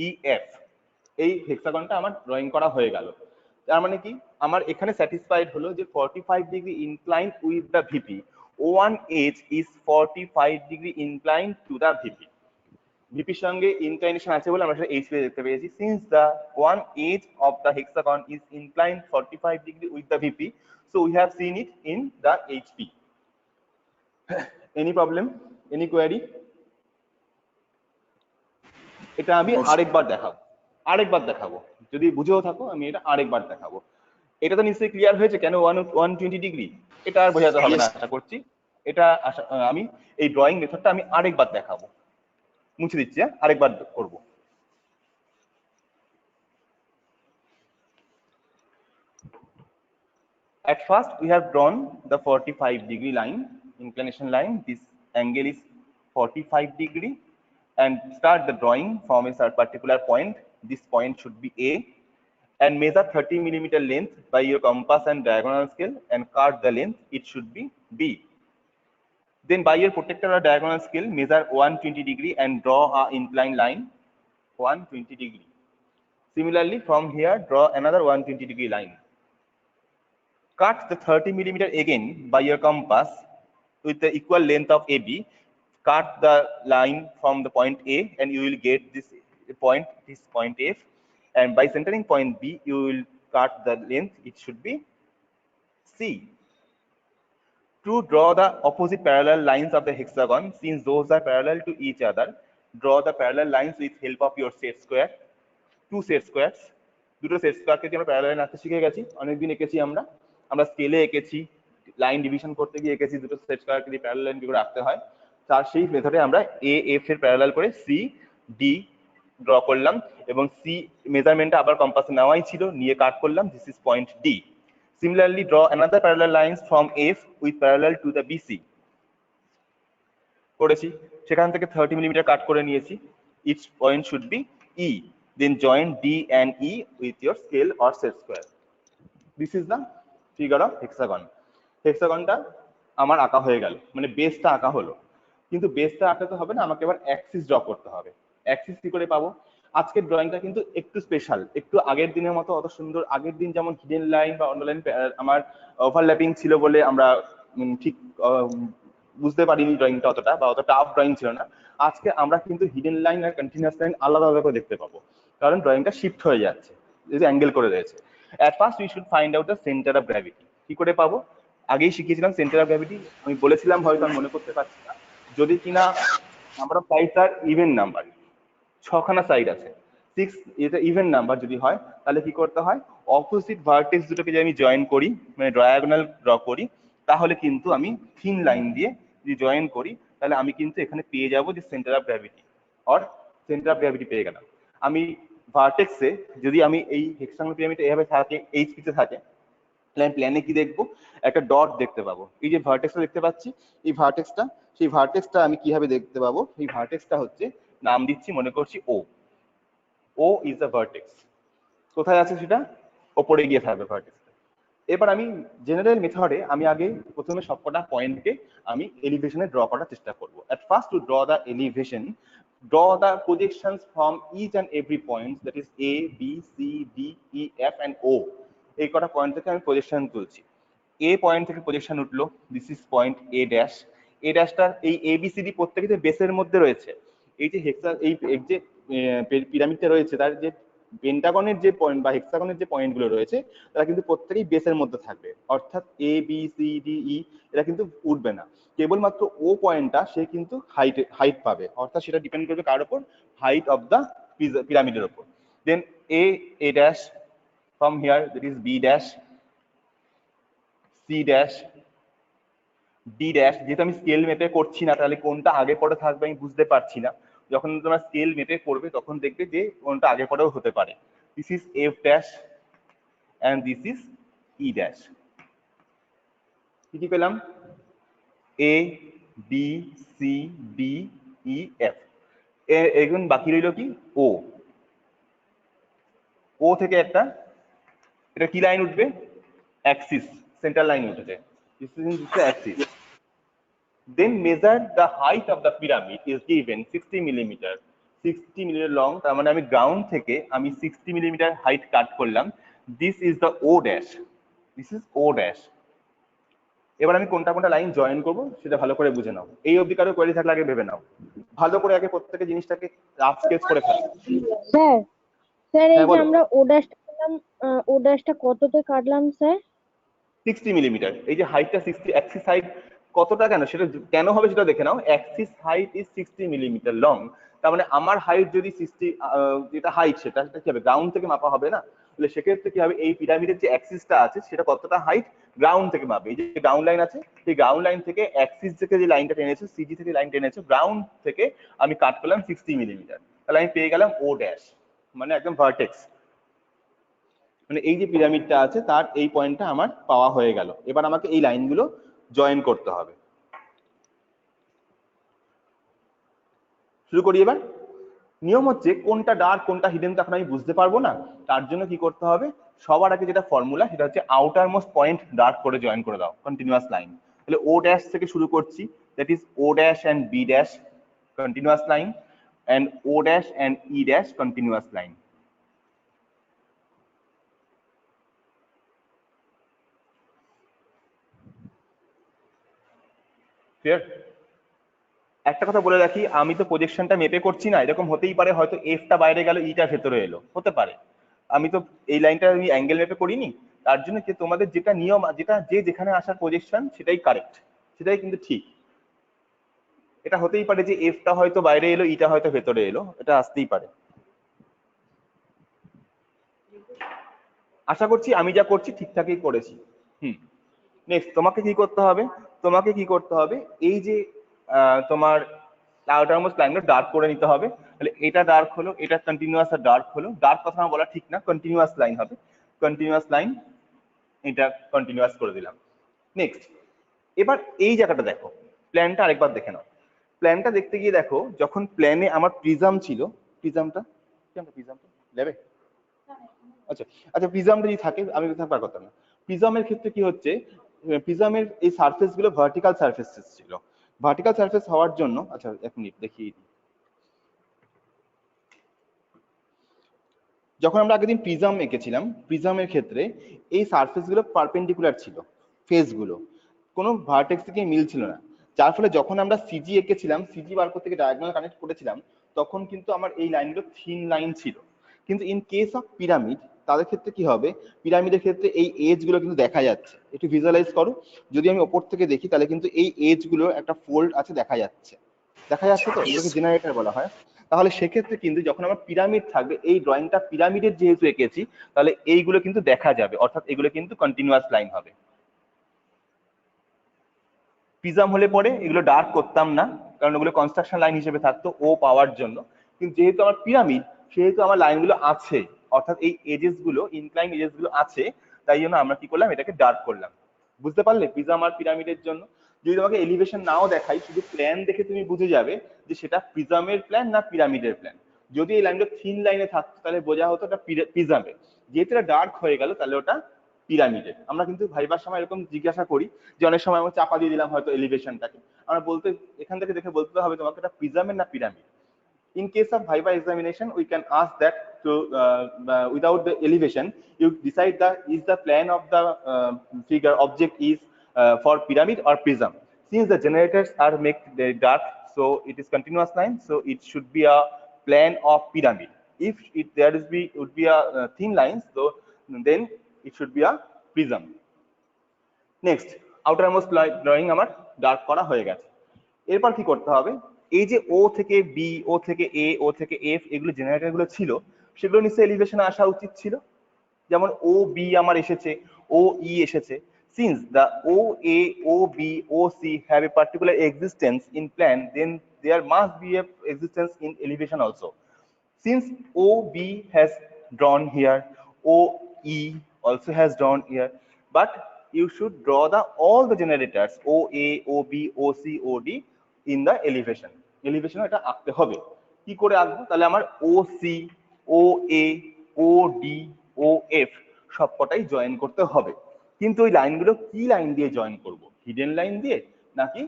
EF এই হেক্সাগনটা আমার ড্রয়িং করা হয়ে গেল। তার মানে কি আমার এখানে স্যাটিসফাইড হলো যে 45 degree inclined with the VP, one edge is 45 degree inclined to the VP. ভিপির সঙ্গে ইনক্লাইনেশন আছে বলে আমরা সেটা এইচ দেখতে পেয়েছি। Since the one edge of the hexagon is inclined 45 degree with the VP, so we have seen it in the HP. Any problem? Any query? এটা আমি আরেকবার দেখাবো, যদি বুঝেও থাকো আমি এটা আরেকবার দেখাবো। এটা তো নিশ্চয়ই ক্লিয়ার হয়েছে কেন 120 ডিগ্রি, এটা আর বোঝাতে হবে না আশা করছি। এটা আমি এই ড্রয়িং মেথডটা আমি আরেকবার দেখাবো, মুছে দিচ্ছি, আরেকবার করব। At first we have drawn the 45 degree line, inclination line. This angle is 45 degree, and start the drawing from a particular point. This point should be A, and measure 30 millimeter length by your compass and diagonal scale, and cut the length, it should be B. Then by your protractor or diagonal scale, measure 120 degree and draw a inclined line 120 degree. Similarly, from here draw another 120 degree line. Cut the 30 millimeter again by your compass with the equal length of AB. Cut the line from the point A, and you will get this point F. And by centering point B, you will cut the length. It should be C. To draw the opposite parallel lines of the hexagon, since those are parallel to each other, draw the parallel lines with help of your set square. Two set squares. দুটো সেট স্কয়ারকে আমরা প্যারালাল আঁকতে শিখে গেছি, অনেকদিন এঁকেছি আমরা স্কেলে এঁকেছি, লাইন ডিভিশন করতে গিয়ে এঁকেছি দুটো সেট স্কয়ারকে দিয়ে প্যারালাল লাইন কি করে আঁকতে হয়। তার সেই মেথডে আমরা এ এফ এর প্যারালাল করে সি ডি ড্র করলাম, এবং সি মেজারমেন্টটা আবার কম্পাসে নেওয়াই ছিল, নিয়ে কাট করলাম। This is point D. Similarly, draw another parallel lines from F with parallel to the BC. করেছি, সেখান থেকে 30 মিলিমিটার কাট করে নিয়েছি। Each point should be E. Then join D and E with your scale or set square. This is the figure of hexagon. হেক্সাগনটা আমার আঁকা হয়ে গেল, মানে বেসটা আঁকা হলো। কিন্তু বেসটা আঁকাতে হবে না, আমাকে এবার অ্যাক্সিস ড্র করতে হবে। অ্যাক্সিস কি করে পাবো? আজকের ড্রয়িংটা কিন্তু একটু স্পেশাল, একটু আগের দিনের মতো অত সুন্দর। আগের দিন যেমন হিডেন লাইন বা অন্য লাইন আমার ওভারল্যাপিং ছিল বলে আমরা ঠিক বুঝতে পারিনি ড্রয়িংটা অতটা, বা অত টাফ ড্রয়িং ছিল না। আজকে আমরা কিন্তু হিডেন লাইন আর কন্টিনিউয়াস লাইন আলাদা আলাদা করে দেখতে পাবো, কারণ ড্রয়িংটা শিফট হয়ে যাচ্ছে, যে অ্যাঙ্গেল করে রয়েছে। At first we should find out the center of gravity. কি করে পাবো? আগেই শিখিয়েছিলাম সেন্টার অফ গ্র্যাভিটি, আমি বলেছিলাম, হয়তো আমি মনে করতে পারছি না। যদি কিনা number of sides are even number, 6খানা সাইড আছে, 6 এটা ইভেন নাম্বার যদি হয়, তাহলে কি করতে হয়? অপোজিট ভার্টেক্স দুটোকে যদি আমি জয়েন করি, মানে ডায়াগোনাল ড্র করি, তাহলে কিন্তু আমি থিন লাইন দিয়ে যদি জয়েন করি, তাহলে আমি কিন্তু এখানে পেয়ে যাবো যে centre of gravity or centre of gravity পেয়ে গেলাম। আমি ভার্টেক্সে যদি আমি এই হেক্সাগোনাল পিরামিড এভাবে থাকে, এইচপিতে থাকে, তাহলে আমি প্ল্যানে কি দেখবো? একটা ডট দেখতে পাবো। এই যে ভার্টেক্সটা দেখতে পাচ্ছি, এই ভার্টেক্সটা, সেই ভার্টেক্সটা আমি কিভাবে দেখতে পাবো? এই ভার্টেক্সটা হচ্ছে, নাম দিচ্ছি, মনে করছি ও। ও ইজ দ্য ভার্টেক্স। কোথায় আছে সেটা? ওপরে গিয়ে থাকবে ভার্টেক্সটা। এবার আমি জেনারেল মেথডে আমি আগে প্রথমে সবকটা পয়েন্টকে আমি এলিভেশনে ড্র করার চেষ্টা করব। At first to draw the elevation, draw the projections from each and every point, that is A, B, C, D, E, F and O. এই কটা পয়েন্ট থেকে আমি প্রজেকশন তুলছি। এ পয়েন্ট থেকে প্রজেকশন উঠলো, this is point A dash. A ড্যাশটা এই এ বি সি ডি প্রত্যেকটা বেসের মধ্যে রয়েছে। এই যে এই যে পিরামিডটা রয়েছে, তার যে পেন্টাগনের যে পয়েন্ট বা হেক্সাগনের যে পয়েন্টগুলো রয়েছে, তারা কিন্তু প্রত্যেকেই বেসের মধ্যে থাকবে, অর্থাৎ এ বি সি ডি ই এরা কিন্তু উঠবে না। কেবলমাত্র ও পয়েন্টটা সে কিন্তু হাইট পাবে, অর্থাৎ সেটা ডিপেন্ড করবে কার উপর? হাইট অফ দ্য পিরামিডের উপর। দেন a dash, from here that is B dash, C dash, D dash। যেহেতু আমি স্কেল মেপে করছি না, তাহলে কোনটা আগে পরে থাকবে আমি বুঝতে পারছি না। যখন তোমরা স্কেল মেপে করবে তখন দেখবে যে কোনটা আগে পরেও হতে পারে। This is F dash and this is E dash। কি পেলাম? A, B, C, D, E, F। এখন বাকি রইল কি? O। ও থেকে একটা, এটা কি লাইন উঠবে? অ্যাক্সিস, সেন্টার লাইন উঠেছে। This is the axis. Then measure the height of the pyramid is given 60 millimeter. 60 millimetre long, তার মানে আমি গ্রাউন্ড থেকে আমি 60 মিলিমিটার হাইট কাট করলাম। This is the O dash, this is O dash. এবার আমি কোনটা কোনটা লাইন জয়েন করব সেটা ভালো করে বুঝে নাও। এই অবধি কারো কোয়েরি থাকলে আগে ভেবে নাও, ভালো করে আগে প্রত্যেকটা জিনিসটাকে রাফ স্কেচ করে ফেলো। স্যার স্যার এই হ্যাঁ, যে বলো। আমরা ও ড্যাশটা করলাম, ও ড্যাশটা কততে কাটলাম স্যার? 60 মিলিমিটার। এই যে হাইটটা 60, অ্যাক্সিস হাইট কতটা কেন সেটা কেন হবে সেটা দেখে নাও। Axis height is 60 millimetre long, তার মানে আমার হাইট যদি 60, যেটা হাইট সেটা কি হবে, গ্রাউন্ড থেকে মাপা হবে না। তাহলে সেক্ষেত্রে কি হবে, এই পিরামিডের যে অ্যাক্সিসটা আছে সেটা কতটা হাইট গ্রাউন্ড থেকে মাপবে। এই যে গ্রাউন্ড লাইন আছে, সেই গ্রাউন্ড লাইন থেকে অ্যাক্সিস থেকে যে লাইনটা টেনেছো, সিজি থেকে লাইন টেনেছো, গ্রাউন্ড থেকে আমি কাট করলাম 60 মিলিমিটার। তাহলে আমি পেয়ে গেলাম ও ড্যাশ, মানে একদম ভার্টেক্স। মানে এই যে পিরামিডটা আছে তার এই পয়েন্টটা আমার পাওয়া হয়ে গেল। এবার আমাকে এই লাইনগুলো জয়েন করতে হবে। শুরু করি এবার। নিয়ম হচ্ছে কোনটা ডার্ক কোনটা হিডেন তখন আমি বুঝতে পারবো না, তার জন্য কি করতে হবে, সবার আগে যেটা ফর্মুলা সেটা হচ্ছে আউটার মোস্ট পয়েন্ট ডার্ক করে জয়েন করে দাও, কন্টিনিউয়াস লাইন। তাহলে ও ড্যাশ থেকে শুরু করছি, that is O dash and B dash continuous line, and O dash and E dash continuous line. Clear? একটা কথা বলে রাখি, আমি তো প্রজেকশনটা মেপে করছি না, এরকম হতেই পারে হয়তো এফটা বাইরে গেল ইটা ভেতরে এলো, হতে পারে। আমি তো এই লাইনটা আমি অ্যাঙ্গেল মেপে করিনি, তার জন্য কি তোমাদের যেটা নিয়ম, যেটা যে যেখানে আসার প্রজেকশন সেটাই কারেক্ট, সেটাই কিন্তু ঠিক। এটা হতেই পারে যে এফটা হয়তো বাইরে এলো ইটা হয়তো ভেতরে এলো, এটা আসতেই পারে। আশা করছি আমি যা করছি ঠিকঠাকই করেছি। নেক্সট তোমাকে কি করতে হবে, তোমাকে কি করতে হবে, এই যে তোমার আউটার মোস্ট লাইনটা ডার্ক করে নিতে হবে। তাহলে এটা ডার্ক হলো, এটা কন্টিনিউয়াস আর ডার্ক হলো, ডার্ক কথা বলা ঠিক না, কন্টিনিউয়াস লাইন হবে, কন্টিনিউয়াস লাইন, এটা কন্টিনিউয়াস করে দিলাম। নেক্সট এবার এই জায়গাটা দেখো, প্ল্যানটা আরেকবার দেখে নাও। প্ল্যানটা দেখতে গিয়ে দেখো, যখন প্ল্যানে আমার প্রিজম ছিল, প্রিজমটা নেবে, আচ্ছা আচ্ছা, প্রিজমটা যদি থাকে আমি থাকবার কথা না। প্রিজমের ক্ষেত্রে কি হচ্ছে, প্রিজমের এই সারফেস গুলো ভার্টিক্যাল সারফেস ছিল। ভার্টিক্যাল সারফেস হওয়ার জন্য, আচ্ছা এক মিনিট দেখিয়ে দিই। যখন আমরা আগের দিন প্রিজম এঁকেছিলাম, প্রিজমের ক্ষেত্রে এই সারফেস গুলো পারপেন্ডিকুলার ছিল, ফেস গুলো কোনো ভার্টেক্স থেকে মিল ছিল না, যার ফলে যখন আমরা সিজি এঁকেছিলাম, সিজি বার করতে গিয়ে ডায়াগোনাল কানেক্ট করেছিলাম, তখন কিন্তু আমার এই লাইনগুলো থিন লাইন ছিল। কিন্তু ইন কেস অফ পিরামিড তাদের ক্ষেত্রে কি হবে, পিরামিডের ক্ষেত্রে এই এজ গুলো কিন্তু দেখা যাচ্ছে। একটু ভিজুয়ালাইজ করো, যদি আমি ওপর থেকে দেখি তাহলে কিন্তু এই এজ গুলো একটা ফোল্ড আছে দেখা যাচ্ছে, দেখা যাচ্ছে তো, এটাকে জেনারেটর বলা হয়। তাহলে সেক্ষেত্রে কিন্তু যখন আমার পিরামিড থাকবে, এই ড্রয়িংটা পিরামিডের যেহেতু এঁকেছি, তাহলে এইগুলো কিন্তু দেখা যাবে, অর্থাৎ এগুলো কিন্তু কন্টিনিউয়াস লাইন হবে। প্রিজম হলে পরে এগুলো ডার্ক করতাম না, কারণ ওগুলো কনস্ট্রাকশন লাইন হিসেবে থাকতো ও পাওয়ার জন্য। কিন্তু যেহেতু আমার পিরামিড, সেহেতু আমার লাইনগুলো আছে, অর্থাৎ এই এজেস গুলো, ইনক্লাইন এজেস গুলো আছে, তাই জন্য আমরা কি করলাম, এটাকে ডার্ক করলাম। বুঝতে পারলে প্রিজম আর পিরামিডের জন্য? যদি তোমাকে এলিভেশন নাও দেখাই, শুধু প্ল্যান দেখে তুমি বুঝে যাবে যে সেটা প্রিজমের প্ল্যান না পিরামিডের প্ল্যান। যদি এই লাইনটা থিন লাইনে থাকতো তাহলে বোঝা হতো এটা প্রিজমের, যেহেতু এটা ডার্ক হয়ে গেল তাহলে ওটা পিরামিডের। আমরা কিন্তু ভাইবার সময় এরকম জিজ্ঞাসা করি যে অনেক সময় আমরা চাপা দিয়ে দিলাম হয়তো এলিভেশনটাকে, আমরা বলতে এখান থেকে দেখে বলতে হবে তোমাকে এটা প্রিজমের না pyramid. In case of Viva examination, we can ask that to without the elevation, you decide that is the plan of the figure object is for pyramid or prism. Since the generators are make the dark, so it is continuous line, so it should be a plan of pyramid. If it there is be would be a thin line, so then it should be a prism. Next, outermost drawing আমার ডার্ক করা হয়ে গেছে। এরপর কি করতে হবে, এই যে ও থেকে বি, ও থেকে এ, ও থেকে এফ, এগুলো জেনারেটর গুলো ছিল, সেগুলো নিশ্চয়ই এলিভেশনে আসা উচিত ছিল। যেমন ও বি আমার এসেছে, ও ই এসেছে। Since the O A, O B, O C have a particular existence in plan, then there must be a existence in elevation also. Since O B has drawn here, O E also has drawn here, but you should draw the all the generators O A, O B, O C, O D in the elevation. Elevation এটা আঁকতে হবে। কি করে আঁকবো, তাহলে আমার O C, O A, O D, O F সবকটাই জয়েন করতে হবে। কিন্তু ওই লাইনগুলো কি লাইন দিয়ে জয়েন করব, হিডেন লাইন দিয়ে নাকি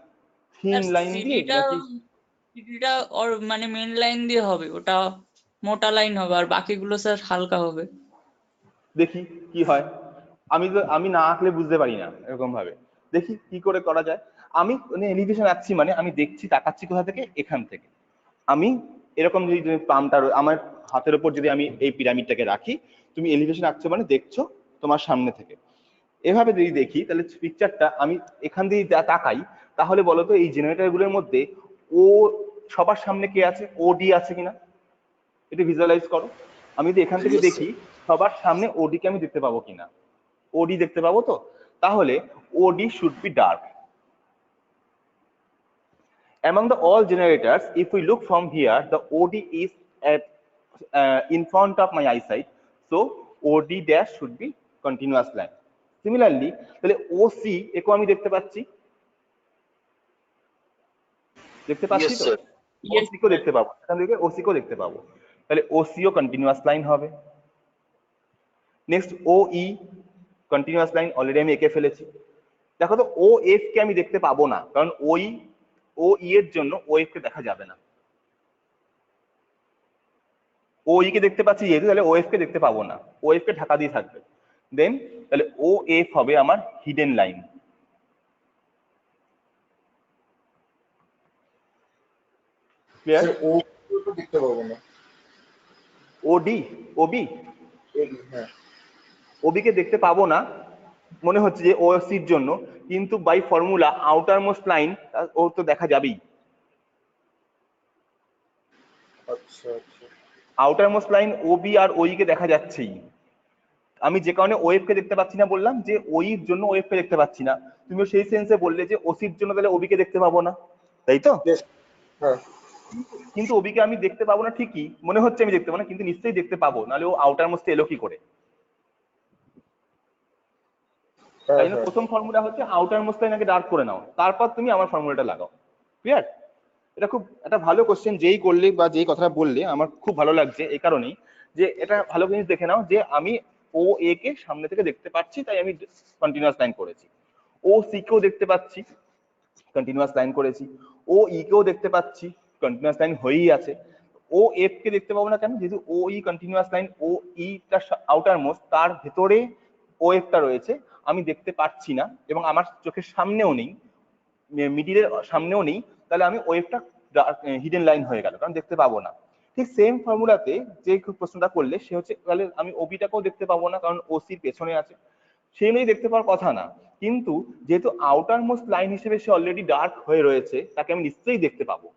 থিন লাইন দিয়ে নাকি সিটিটা ওর মানে মেন লাইন দিয়ে হবে, ওটা মোটা লাইন হবে আর বাকিগুলো স্যার হালকা হবে। দেখি কি হয়। আমি না আঁকলে বুঝতে পারি না এরকম ভাবে। দেখি কি করে করা যায়। আমি মানে এলিভেশন আঁকছি মানে আমি দেখছি, তাকাচ্ছি কোথা থেকে, এখান থেকে। আমি এরকম যদি পামটা আমার হাতের উপর যদি আমি এই পিরামিডটাকে রাখি, তুমি এলিভেশন আঁকছো মানে দেখছো তোমার সামনে থেকে। এভাবে যদি দেখি তাহলে পিকচারটা আমি এখান দিয়ে তাকাই, তাহলে বলো তো এই জেনারেটর গুলোর মধ্যে ও সবার সামনে কে আছে, ও ডি আছে কিনা, এটা ভিজুয়ালাইজ করো। আমি যদি এখান থেকে দেখি সবার সামনে ওডি কে আমি দেখতে পাবো কিনা, ওডি দেখতে পাবো তো, তাহলে OD should be dark. Among the all generators, if we look from here, the OD is at in front of my eyesight, so OD dash should be continuous line. Similarly, তাহলে OC একেও আমি দেখতে পাচ্ছি, দেখতে পাচ্ছি Yes, তো, sir. OC কেও দেখতে পাবো, এখান থেকে OC কেও দেখতে পাবো, তাহলে OC ও কন্টিনিউয়াস লাইন হবে। Next OE continuous line, already আমি এঁকে ফেলেছি। দেখো তো OF কে আমি দেখতে পাবো না, কারণ OE এর জন্য OF কে দেখা যাবে না। OE কে দেখতে পাচ্ছি যেহেতু, তাহলে OF কে দেখতে পাবো না, OF কে ঢাকা দিয়ে থাকবে। দেন তাহলে OF হবে আমার হিডেন লাইন। ক্লিয়ার? ও তো দেখতে পাবো না। OD OB হ্যাঁ, OB কে দেখতে পাবো না মনে হচ্ছে যে OC এর জন্য, কিন্তু by formula outer most line ও তো দেখা যাবেই। আচ্ছা আচ্ছা। আউটার মোস্ট লাইন OB আর OE কে দেখা যাচ্ছেই। আমি যে কারণে ওয়েভ কে দেখতে পাচ্ছি না বললাম যে ওই এর জন্য ওয়েভ কে দেখতে পাচ্ছি না, তুমি সেই সেন্সে বললে যে ওসির জন্য তাহলে ওবি কে দেখতে পাবো না, তাই তো? Yes, হ্যাঁ কিন্তু ওবি কে আমি দেখতে পাবো না ঠিকই, মনে হচ্ছে আমি দেখতে পাবো না, কিন্তু নিশ্চয়ই দেখতে পাবো, নাহলে ও আউটার মোস্টে এলো কি করে? হ্যাঁ তাই না? হ্যাঁ। প্রথম ফর্মুলা হচ্ছে আউটার মোস্ট লাইন আগে ডার্ক করে নাও, তারপর তুমি আমার ফর্মুলাটা লাগাও। ক্লিয়ার? এটা খুব একটা ভালো কোশ্চেন, যেই করলে বা যেই কথাটা বললে আমার খুব ভালো লাগছে এই কারণেই যে এটা ভালো জিনিস দেখে নাও যে আমি ও এ কে সামনে থেকে দেখতে পাচ্ছি, তাই আমি কন্টিনিউয়াস লাইন করেছি। ও সি কেও দেখতে পাচ্ছি, কন্টিনিউয়াস লাইন করেছি। ও ই কেও দেখতে পাচ্ছি, কন্টিনিউয়াস লাইন হয়েই আছে। ও এফ কে দেখতে পাবো না কেন? যেহেতু ও ই কন্টিনিউয়াস লাইন, ও ই টা আউটার মোস্ট, তার ভেতরে ও এফ টা রয়েছে, আমি দেখতে পাচ্ছি না এবং আমার চোখের সামনেও নেই, মিডিলের সামনেও নেই, তাহলে আমি ওয়েভটা হিডেন লাইন হয়ে গেল, কারণ দেখতে পাবো না। ঠিক সেম ফর্মুলাতে যে প্রশ্নটা করলে সে হচ্ছে, তাহলে আমি ওবিটাকেও দেখতে পাবো না কারণ ওসির পেছনে আছে, সেই নিয়ে দেখতে পাওয়ার কথা না, কিন্তু যেহেতু আউটার মোস্ট লাইন হিসেবে সে অলরেডি ডার্ক হয়ে রয়েছে, তাকে আমি নিশ্চয়ই দেখতে পাবো।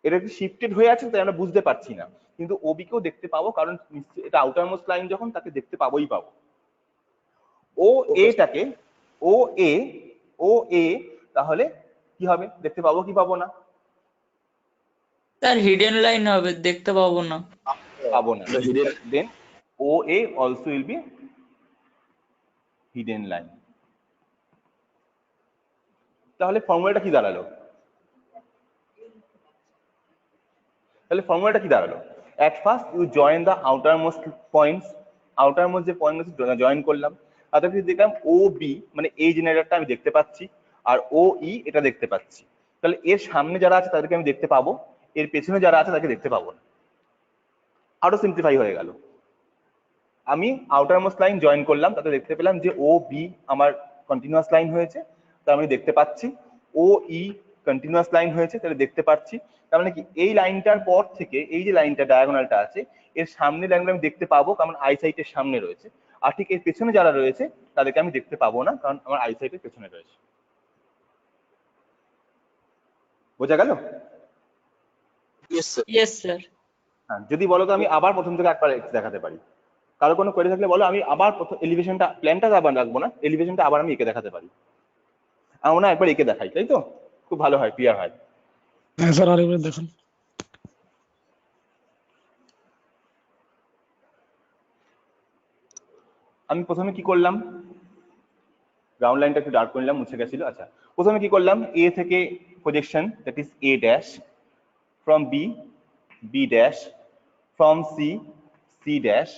এটা একটু শিফটেড হয়ে আছে তাই আমরা বুঝতে পারছি না, কিন্তু ওবি কেও দেখতে পাবো কারণ নিশ্চয়ই এটা আউটার মোস্ট লাইন, যখন তাকে দেখতে পাবোই পাবো। ও এটাকে ও এ ও এ তাহলে কি হবে, দেখতে পাবো কি পাবো না? স্যার হিডেন লাইন হবে, দেখতে পাবো না। পাবো না। The hidden- then O A also will be hidden line. তাহলে ফর্মুলাটা কি দাঁড়ালো? তাহলে ফর্মুলাটা কি দাঁড়ালো? At first you join the outermost points, outermost যে পয়েন্ট জয়েন করলাম, তাদেরকে দেখলাম ও বি মানে এই জেনারেটরটা আমি দেখতে পাচ্ছি, আর ও ই এটা দেখতে পাচ্ছি, তাহলে এর সামনে যারা আছে তাদেরকে আমি দেখতে পাবো, এর পেছনে যারা আছে তাকে দেখতে পাবো না। আরো সিম্পলিফাই হয়ে গেল। আমি আউটার মোস্ট লাইন জয়েন করলাম, তাতে দেখতে পেলাম যে ও বি আমার কন্টিনিউয়াস লাইন হয়েছে, তার আমি দেখতে পাচ্ছি। ও ই কন্টিনিউয়াস লাইন হয়েছে, তাহলে দেখতে পাচ্ছি। তার মানে কি এই লাইনটার পর থেকে এই যে লাইনটা ডায়াগোনালটা আছে, এর সামনে লাইনগুলো আমি দেখতে পাবো কারণ আইসাইটের সামনে রয়েছে, আর ঠিক এর পেছনে যারা রয়েছে তাদেরকে আমি দেখতে পাবো না কারণ আমার আইসাইটের পেছনে রয়েছে। বোঝা গেল? Yes, sir. Yes sir. হ্যাঁ, যদি বলো তো আমি আবার প্রথম থেকে একবার দেখাতে পারি। কারো কোনো কোয়েরি থাকলে বলো, আমি আবার প্রথম এলিভেশনটা, প্ল্যানটা আবার রাখবো না, এলিভেশনটা আবার আমি এঁকে দেখাতে পারি। আমরা একবার এঁকে দেখাই, তাই তো? খুব ভালো হয়, ক্লিয়ার হয়। হ্যাঁ স্যার, আরেকবার দেখুন। আমি প্রথমে কি করলাম, গ্রাউন্ড লাইনটা একটু ডার্ক করলাম, মুছে গেছিল। আচ্ছা, প্রথমে কি করলাম, এ থেকে projection, that is A dash, from B B dash, from C C dash,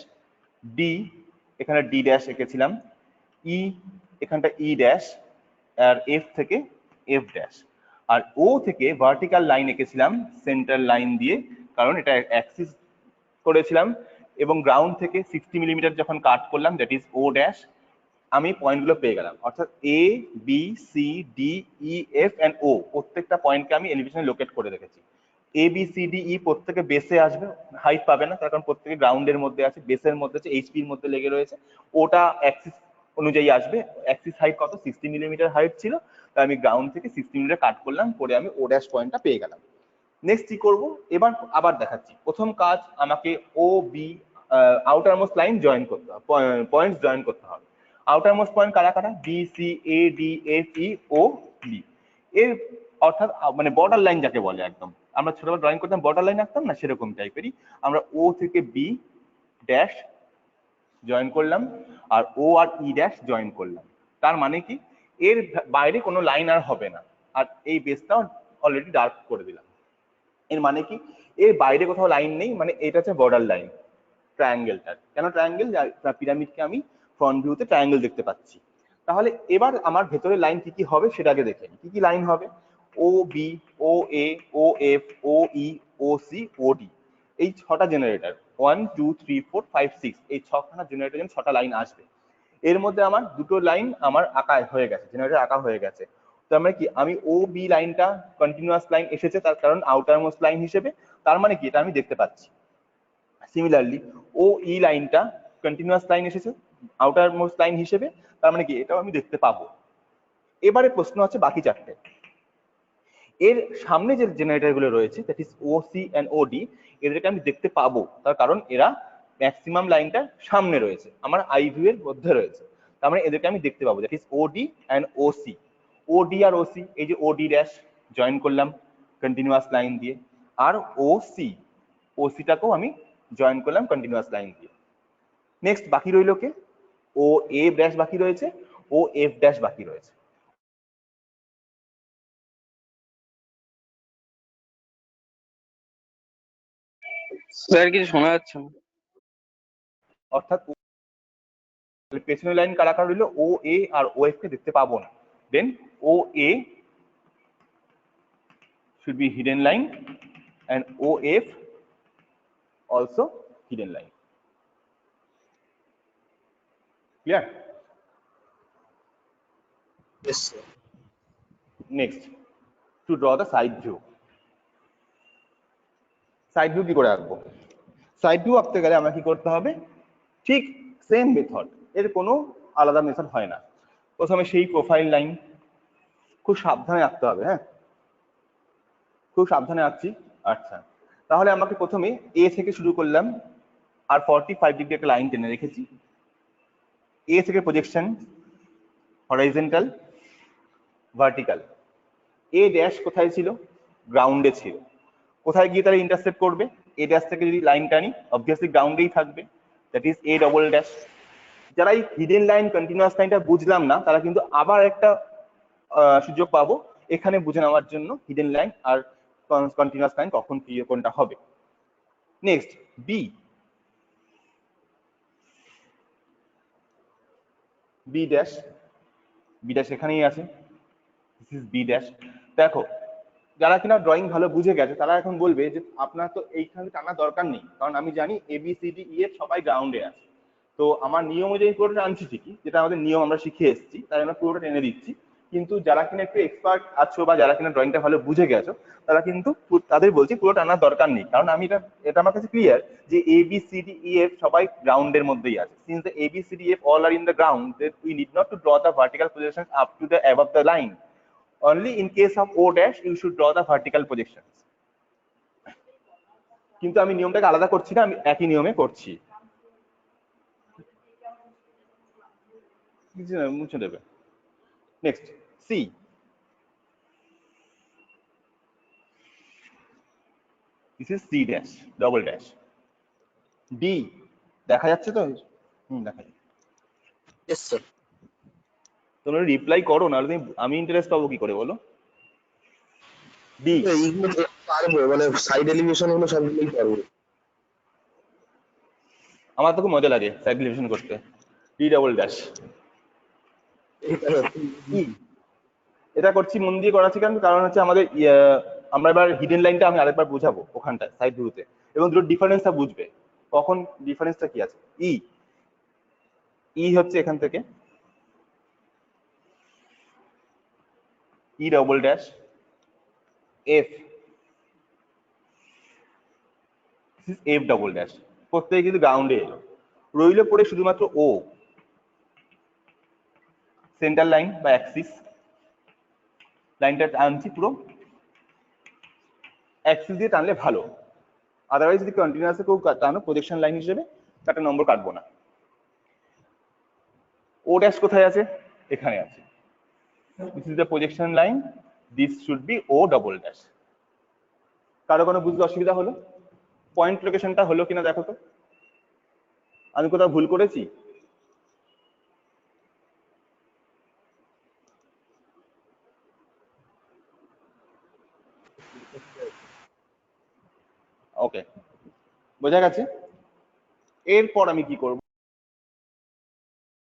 D এখানে ডি ড্যাশ এঁকেছিলাম, ই এখানটা ই ড্যাশ, আর এফ থেকে এফ ড্যাশ। আর ও থেকে ভার্টিক্যাল লাইন এঁকেছিলাম সেন্টার লাইন দিয়ে, কারণ এটা অ্যাক্সিস করেছিলাম, এবং গ্রাউন্ড থেকে 60 মিলিমিটার যখন কাট করলাম, দ্যাট ইজ ও ড্যাশ, আমি পয়েন্টগুলো পেয়ে গেলাম। অর্থাৎ A B C D E F and O প্রত্যেকটা পয়েন্টকে আমি এলিভেশনে লোকেট করে রেখেছি। A B C D E প্রত্যেকে বেসে আসবে, হাইট পাবে না, তার কারণ প্রত্যেকে গ্রাউন্ডের মধ্যে আছে, বেসের মধ্যে আছে, এইচপির মধ্যে লেগে রয়েছে। ওটা অ্যাক্সিস অনুযায়ী আসবে। অ্যাক্সিস হাইট কত? 60 মিলিমিটার হাইট ছিল, তাই আমি গ্রাউন্ড থেকে 60 মিলিমিটার কাট করলাম, করে আমি ও ড্যাশ পয়েন্টটা পেয়ে গেলাম। নেক্সট কি করবো, এবার আবার দেখাচ্ছি। প্রথম কাজ, আমাকে O B outer most line join করতে হবে, পয়েন্টস জয়েন করতে হবে। আউটার মোস্ট পয়েন্ট কারা কারা? B C A D F E O B. এর অর্থাৎ মানে বর্ডার লাইন যাকে বলে, একদম আমরা ছোটবেলা ড্রয়িং করতাম বর্ডার লাইন আঁকতাম না, সেরকম টাইপেরই। আমরা ও থেকে বি ড্যাশ জয়েন করলাম, আর ও আর ই ড্যাশ জয়েন করলাম। তার মানে কি, এর বাইরে কোনো লাইন আর হবে না। আর এই বেসটাও অলরেডি ডার্ক করে দিলাম। এর মানে কি, এর বাইরে কোথাও লাইন নেই, মানে এটা হচ্ছে বর্ডার লাইন ট্রায়াঙ্গেলটার। কেন ট্রায়াঙ্গেল? পিরামিডকে আমি ফ্রন্ট ভিউতে ট্রায়াঙ্গেল দেখতে পাচ্ছি। তাহলে এবার আমার ভেতরে লাইন কি কি হবে সেটা আগে দেখে নিই। কি কি লাইন হবে? ও বি, ও এ, ও এফ, ও ই, ও সি, ও ডি। এই 6টা জেনারেটর, 1 2 3 4 5 6, এই 6খানা জেনারেটর, 6টা লাইন আসবে। এর মধ্যে আমার দুটো লাইন আমার আঁকা হয়ে গেছে, জেনারেটর আঁকা হয়ে গেছে। তার মানে কি, আমি ও বি লাইনটা কন্টিনিউয়াস লাইন এসেছে, তার কারণ আউটার মোস্ট লাইন হিসেবে, তার মানে কি এটা আমি দেখতে পাচ্ছি। সিমিলারলি ও ই লাইনটা কন্টিনিউয়াস লাইন এসেছে আউটার মোস্ট লাইন হিসেবে, তার মানে কি এটাও আমি দেখতে পাবো। এবারে প্রশ্ন আছে বাকি 4টে। এর সামনে যে জেনারেটর গুলো রয়েছে, that is O C and O D, এদেরকে আমি দেখতে পাবো, তার কারণ এরা ম্যাক্সিমাম লাইনটা সামনে রয়েছে, আমার আই ভিউ এর মধ্যে রয়েছে। তার মানে এদেরকে আমি দেখতে পাবো, that is O D and O C. O D আর ও সি, এই যে ও ডি ড্যাশ জয়েন করলাম কন্টিনিউয়াস লাইন দিয়ে, আর ও সি, ও সিটাকেও আমি জয়েন করলাম কন্টিনিউয়াস লাইন দিয়ে। নেক্সট বাকি রইল কে? ও এ ড্যাশ বাকি রয়েছে, ও এফ ড্যাশ বাকি রয়েছে। স্যার কিছু শোনা যাচ্ছে না। অর্থাৎ পেছনের লাইন কারা কারা রইল? ও এ আর ও এফ কে দেখতে পাবো না। দেন O A should be hidden line and OF also hidden line. Clear? Yes, sir. Next, to draw the side view. Side view কি করে আঁকবো? সাইড ভিউ আঁকতে গেলে আমরা কি করতে হবে? ঠিক সেম মেথড, এর কোনো আলাদা মেথড হয় না। প্রথমে সেই প্রোফাইল লাইন খুব সাবধানে আঁকতে হবে। হ্যাঁ, খুব সাবধানে আঁকছি। আচ্ছা, তাহলে আমাকে প্রথমে এ থেকে শুরু করলাম, আর 45 ডিগ্রি একটা লাইন টেনে রেখেছি। এ থেকে projection horizontal, vertical. A dash কোথায় ছিল? গ্রাউন্ডে ছিল। কোথায় গিয়ে তারা ইন্টারসেক্ট করবে? এ ড্যাশ থেকে যদি লাইন টানি, অবভিয়াসলি গ্রাউন্ডেই থাকবে, that is A double dash. যারা এই হিডেন লাইন কন্টিনিউয়াস লাইনটা বুঝলাম না, তারা কিন্তু আবার একটা সুযোগ পাবো এখানে বুঝে নেওয়ার জন্য, হিডেন লাইন আর কন্টিনিউয়াস লাইন কখন কি কোনটা হবে। Next B, B dash, B dash এখানেই আছে, দিস ইজ বি ড্যাশ। দেখো, যারা কিনা ড্রয়িং ভালো বুঝে গেছে তারা এখন বলবে যে আপনার তো এইখানে টানার দরকার নেই, কারণ আমি জানি A B C D E F সবাই গ্রাউন্ডে আছে। তো আমার নিয়ম অনুযায়ী পুরোটা টানছি ঠিকই, যেটা আমাদের নিয়ম আমরা শিখে এসেছি, তাই আমরা পুরোটা টেনে দিচ্ছি। কিন্তু যারা কিনা একটু এক্সপার্ট আছো বা যারা কিনা ড্রয়িংটা ভালো বুঝে গেছো, তারা কিন্তু তাদের বলছি পুরো টানার দরকার নেই, কারণ আমি এটা আমার কাছে ক্লিয়ার যে A B C D E F সবাই গ্রাউন্ডের মধ্যেই আছে। Since the A B C D F all are in the ground, we need not to draw the vertical projection up to the above the line. Only in case of O dash you should draw the vertical projections. কিন্তু আমি নিয়মটাকে আলাদা করছি না, আমি একই নিয়মে করছি। মুছে দেবে। Next C, this is C dash double dash. D দেখা যাচ্ছে তো? দেখা যাচ্ছে। Yes, sir. তোমরা রিপ্লাই করো, নাহলে আমি ইন্টারেস্ট পাবো কি করে বলো? ডি, এইগুলো তো পারবো, মানে সাইড এলিভেশন গুলো সবগুলোই পারবো। আমার তো খুব মজা লাগে সাইড এলিভেশন করতে। D double dash. ই, এটা করছি মন দিয়ে করাচ্ছি কারণ হচ্ছে আমাদের আমরা এবার হিডেন লাইনটা আমি আরেকবার বুঝাবো ওখানটা সাইড ভিউতে, এবং দুটো ডিফারেন্সটা বুঝবে কখন ডিফারেন্সটা কি আছে। ই হচ্ছে এখান থেকে E double dash F F double dash প্রত্যেকে কিন্তু গ্রাউন্ডে এলো, রইল পড়ে শুধুমাত্র ও সেন্টার লাইন বা অ্যাক্সিস লাইনটা টানছি পুরো অ্যাক্সিস দিয়ে টানলে ভালো, আদারওয়াইজ যদি কন্টিনিউয়াস কেউ টানো প্রজেকশন লাইন হিসেবে তাতে নম্বর কাটবো না। ও ড্যাশ কোথায় আছে? এখানে আছে। This is the projection line, this should be O double dash. কারো কোনো বুঝতে অসুবিধা হলো? পয়েন্ট লোকেশনটা হলো কিনা দেখো তো, আমি কোথাও ভুল করেছি? ওকে, বোঝা গেছে। এরপর আমি কি করব?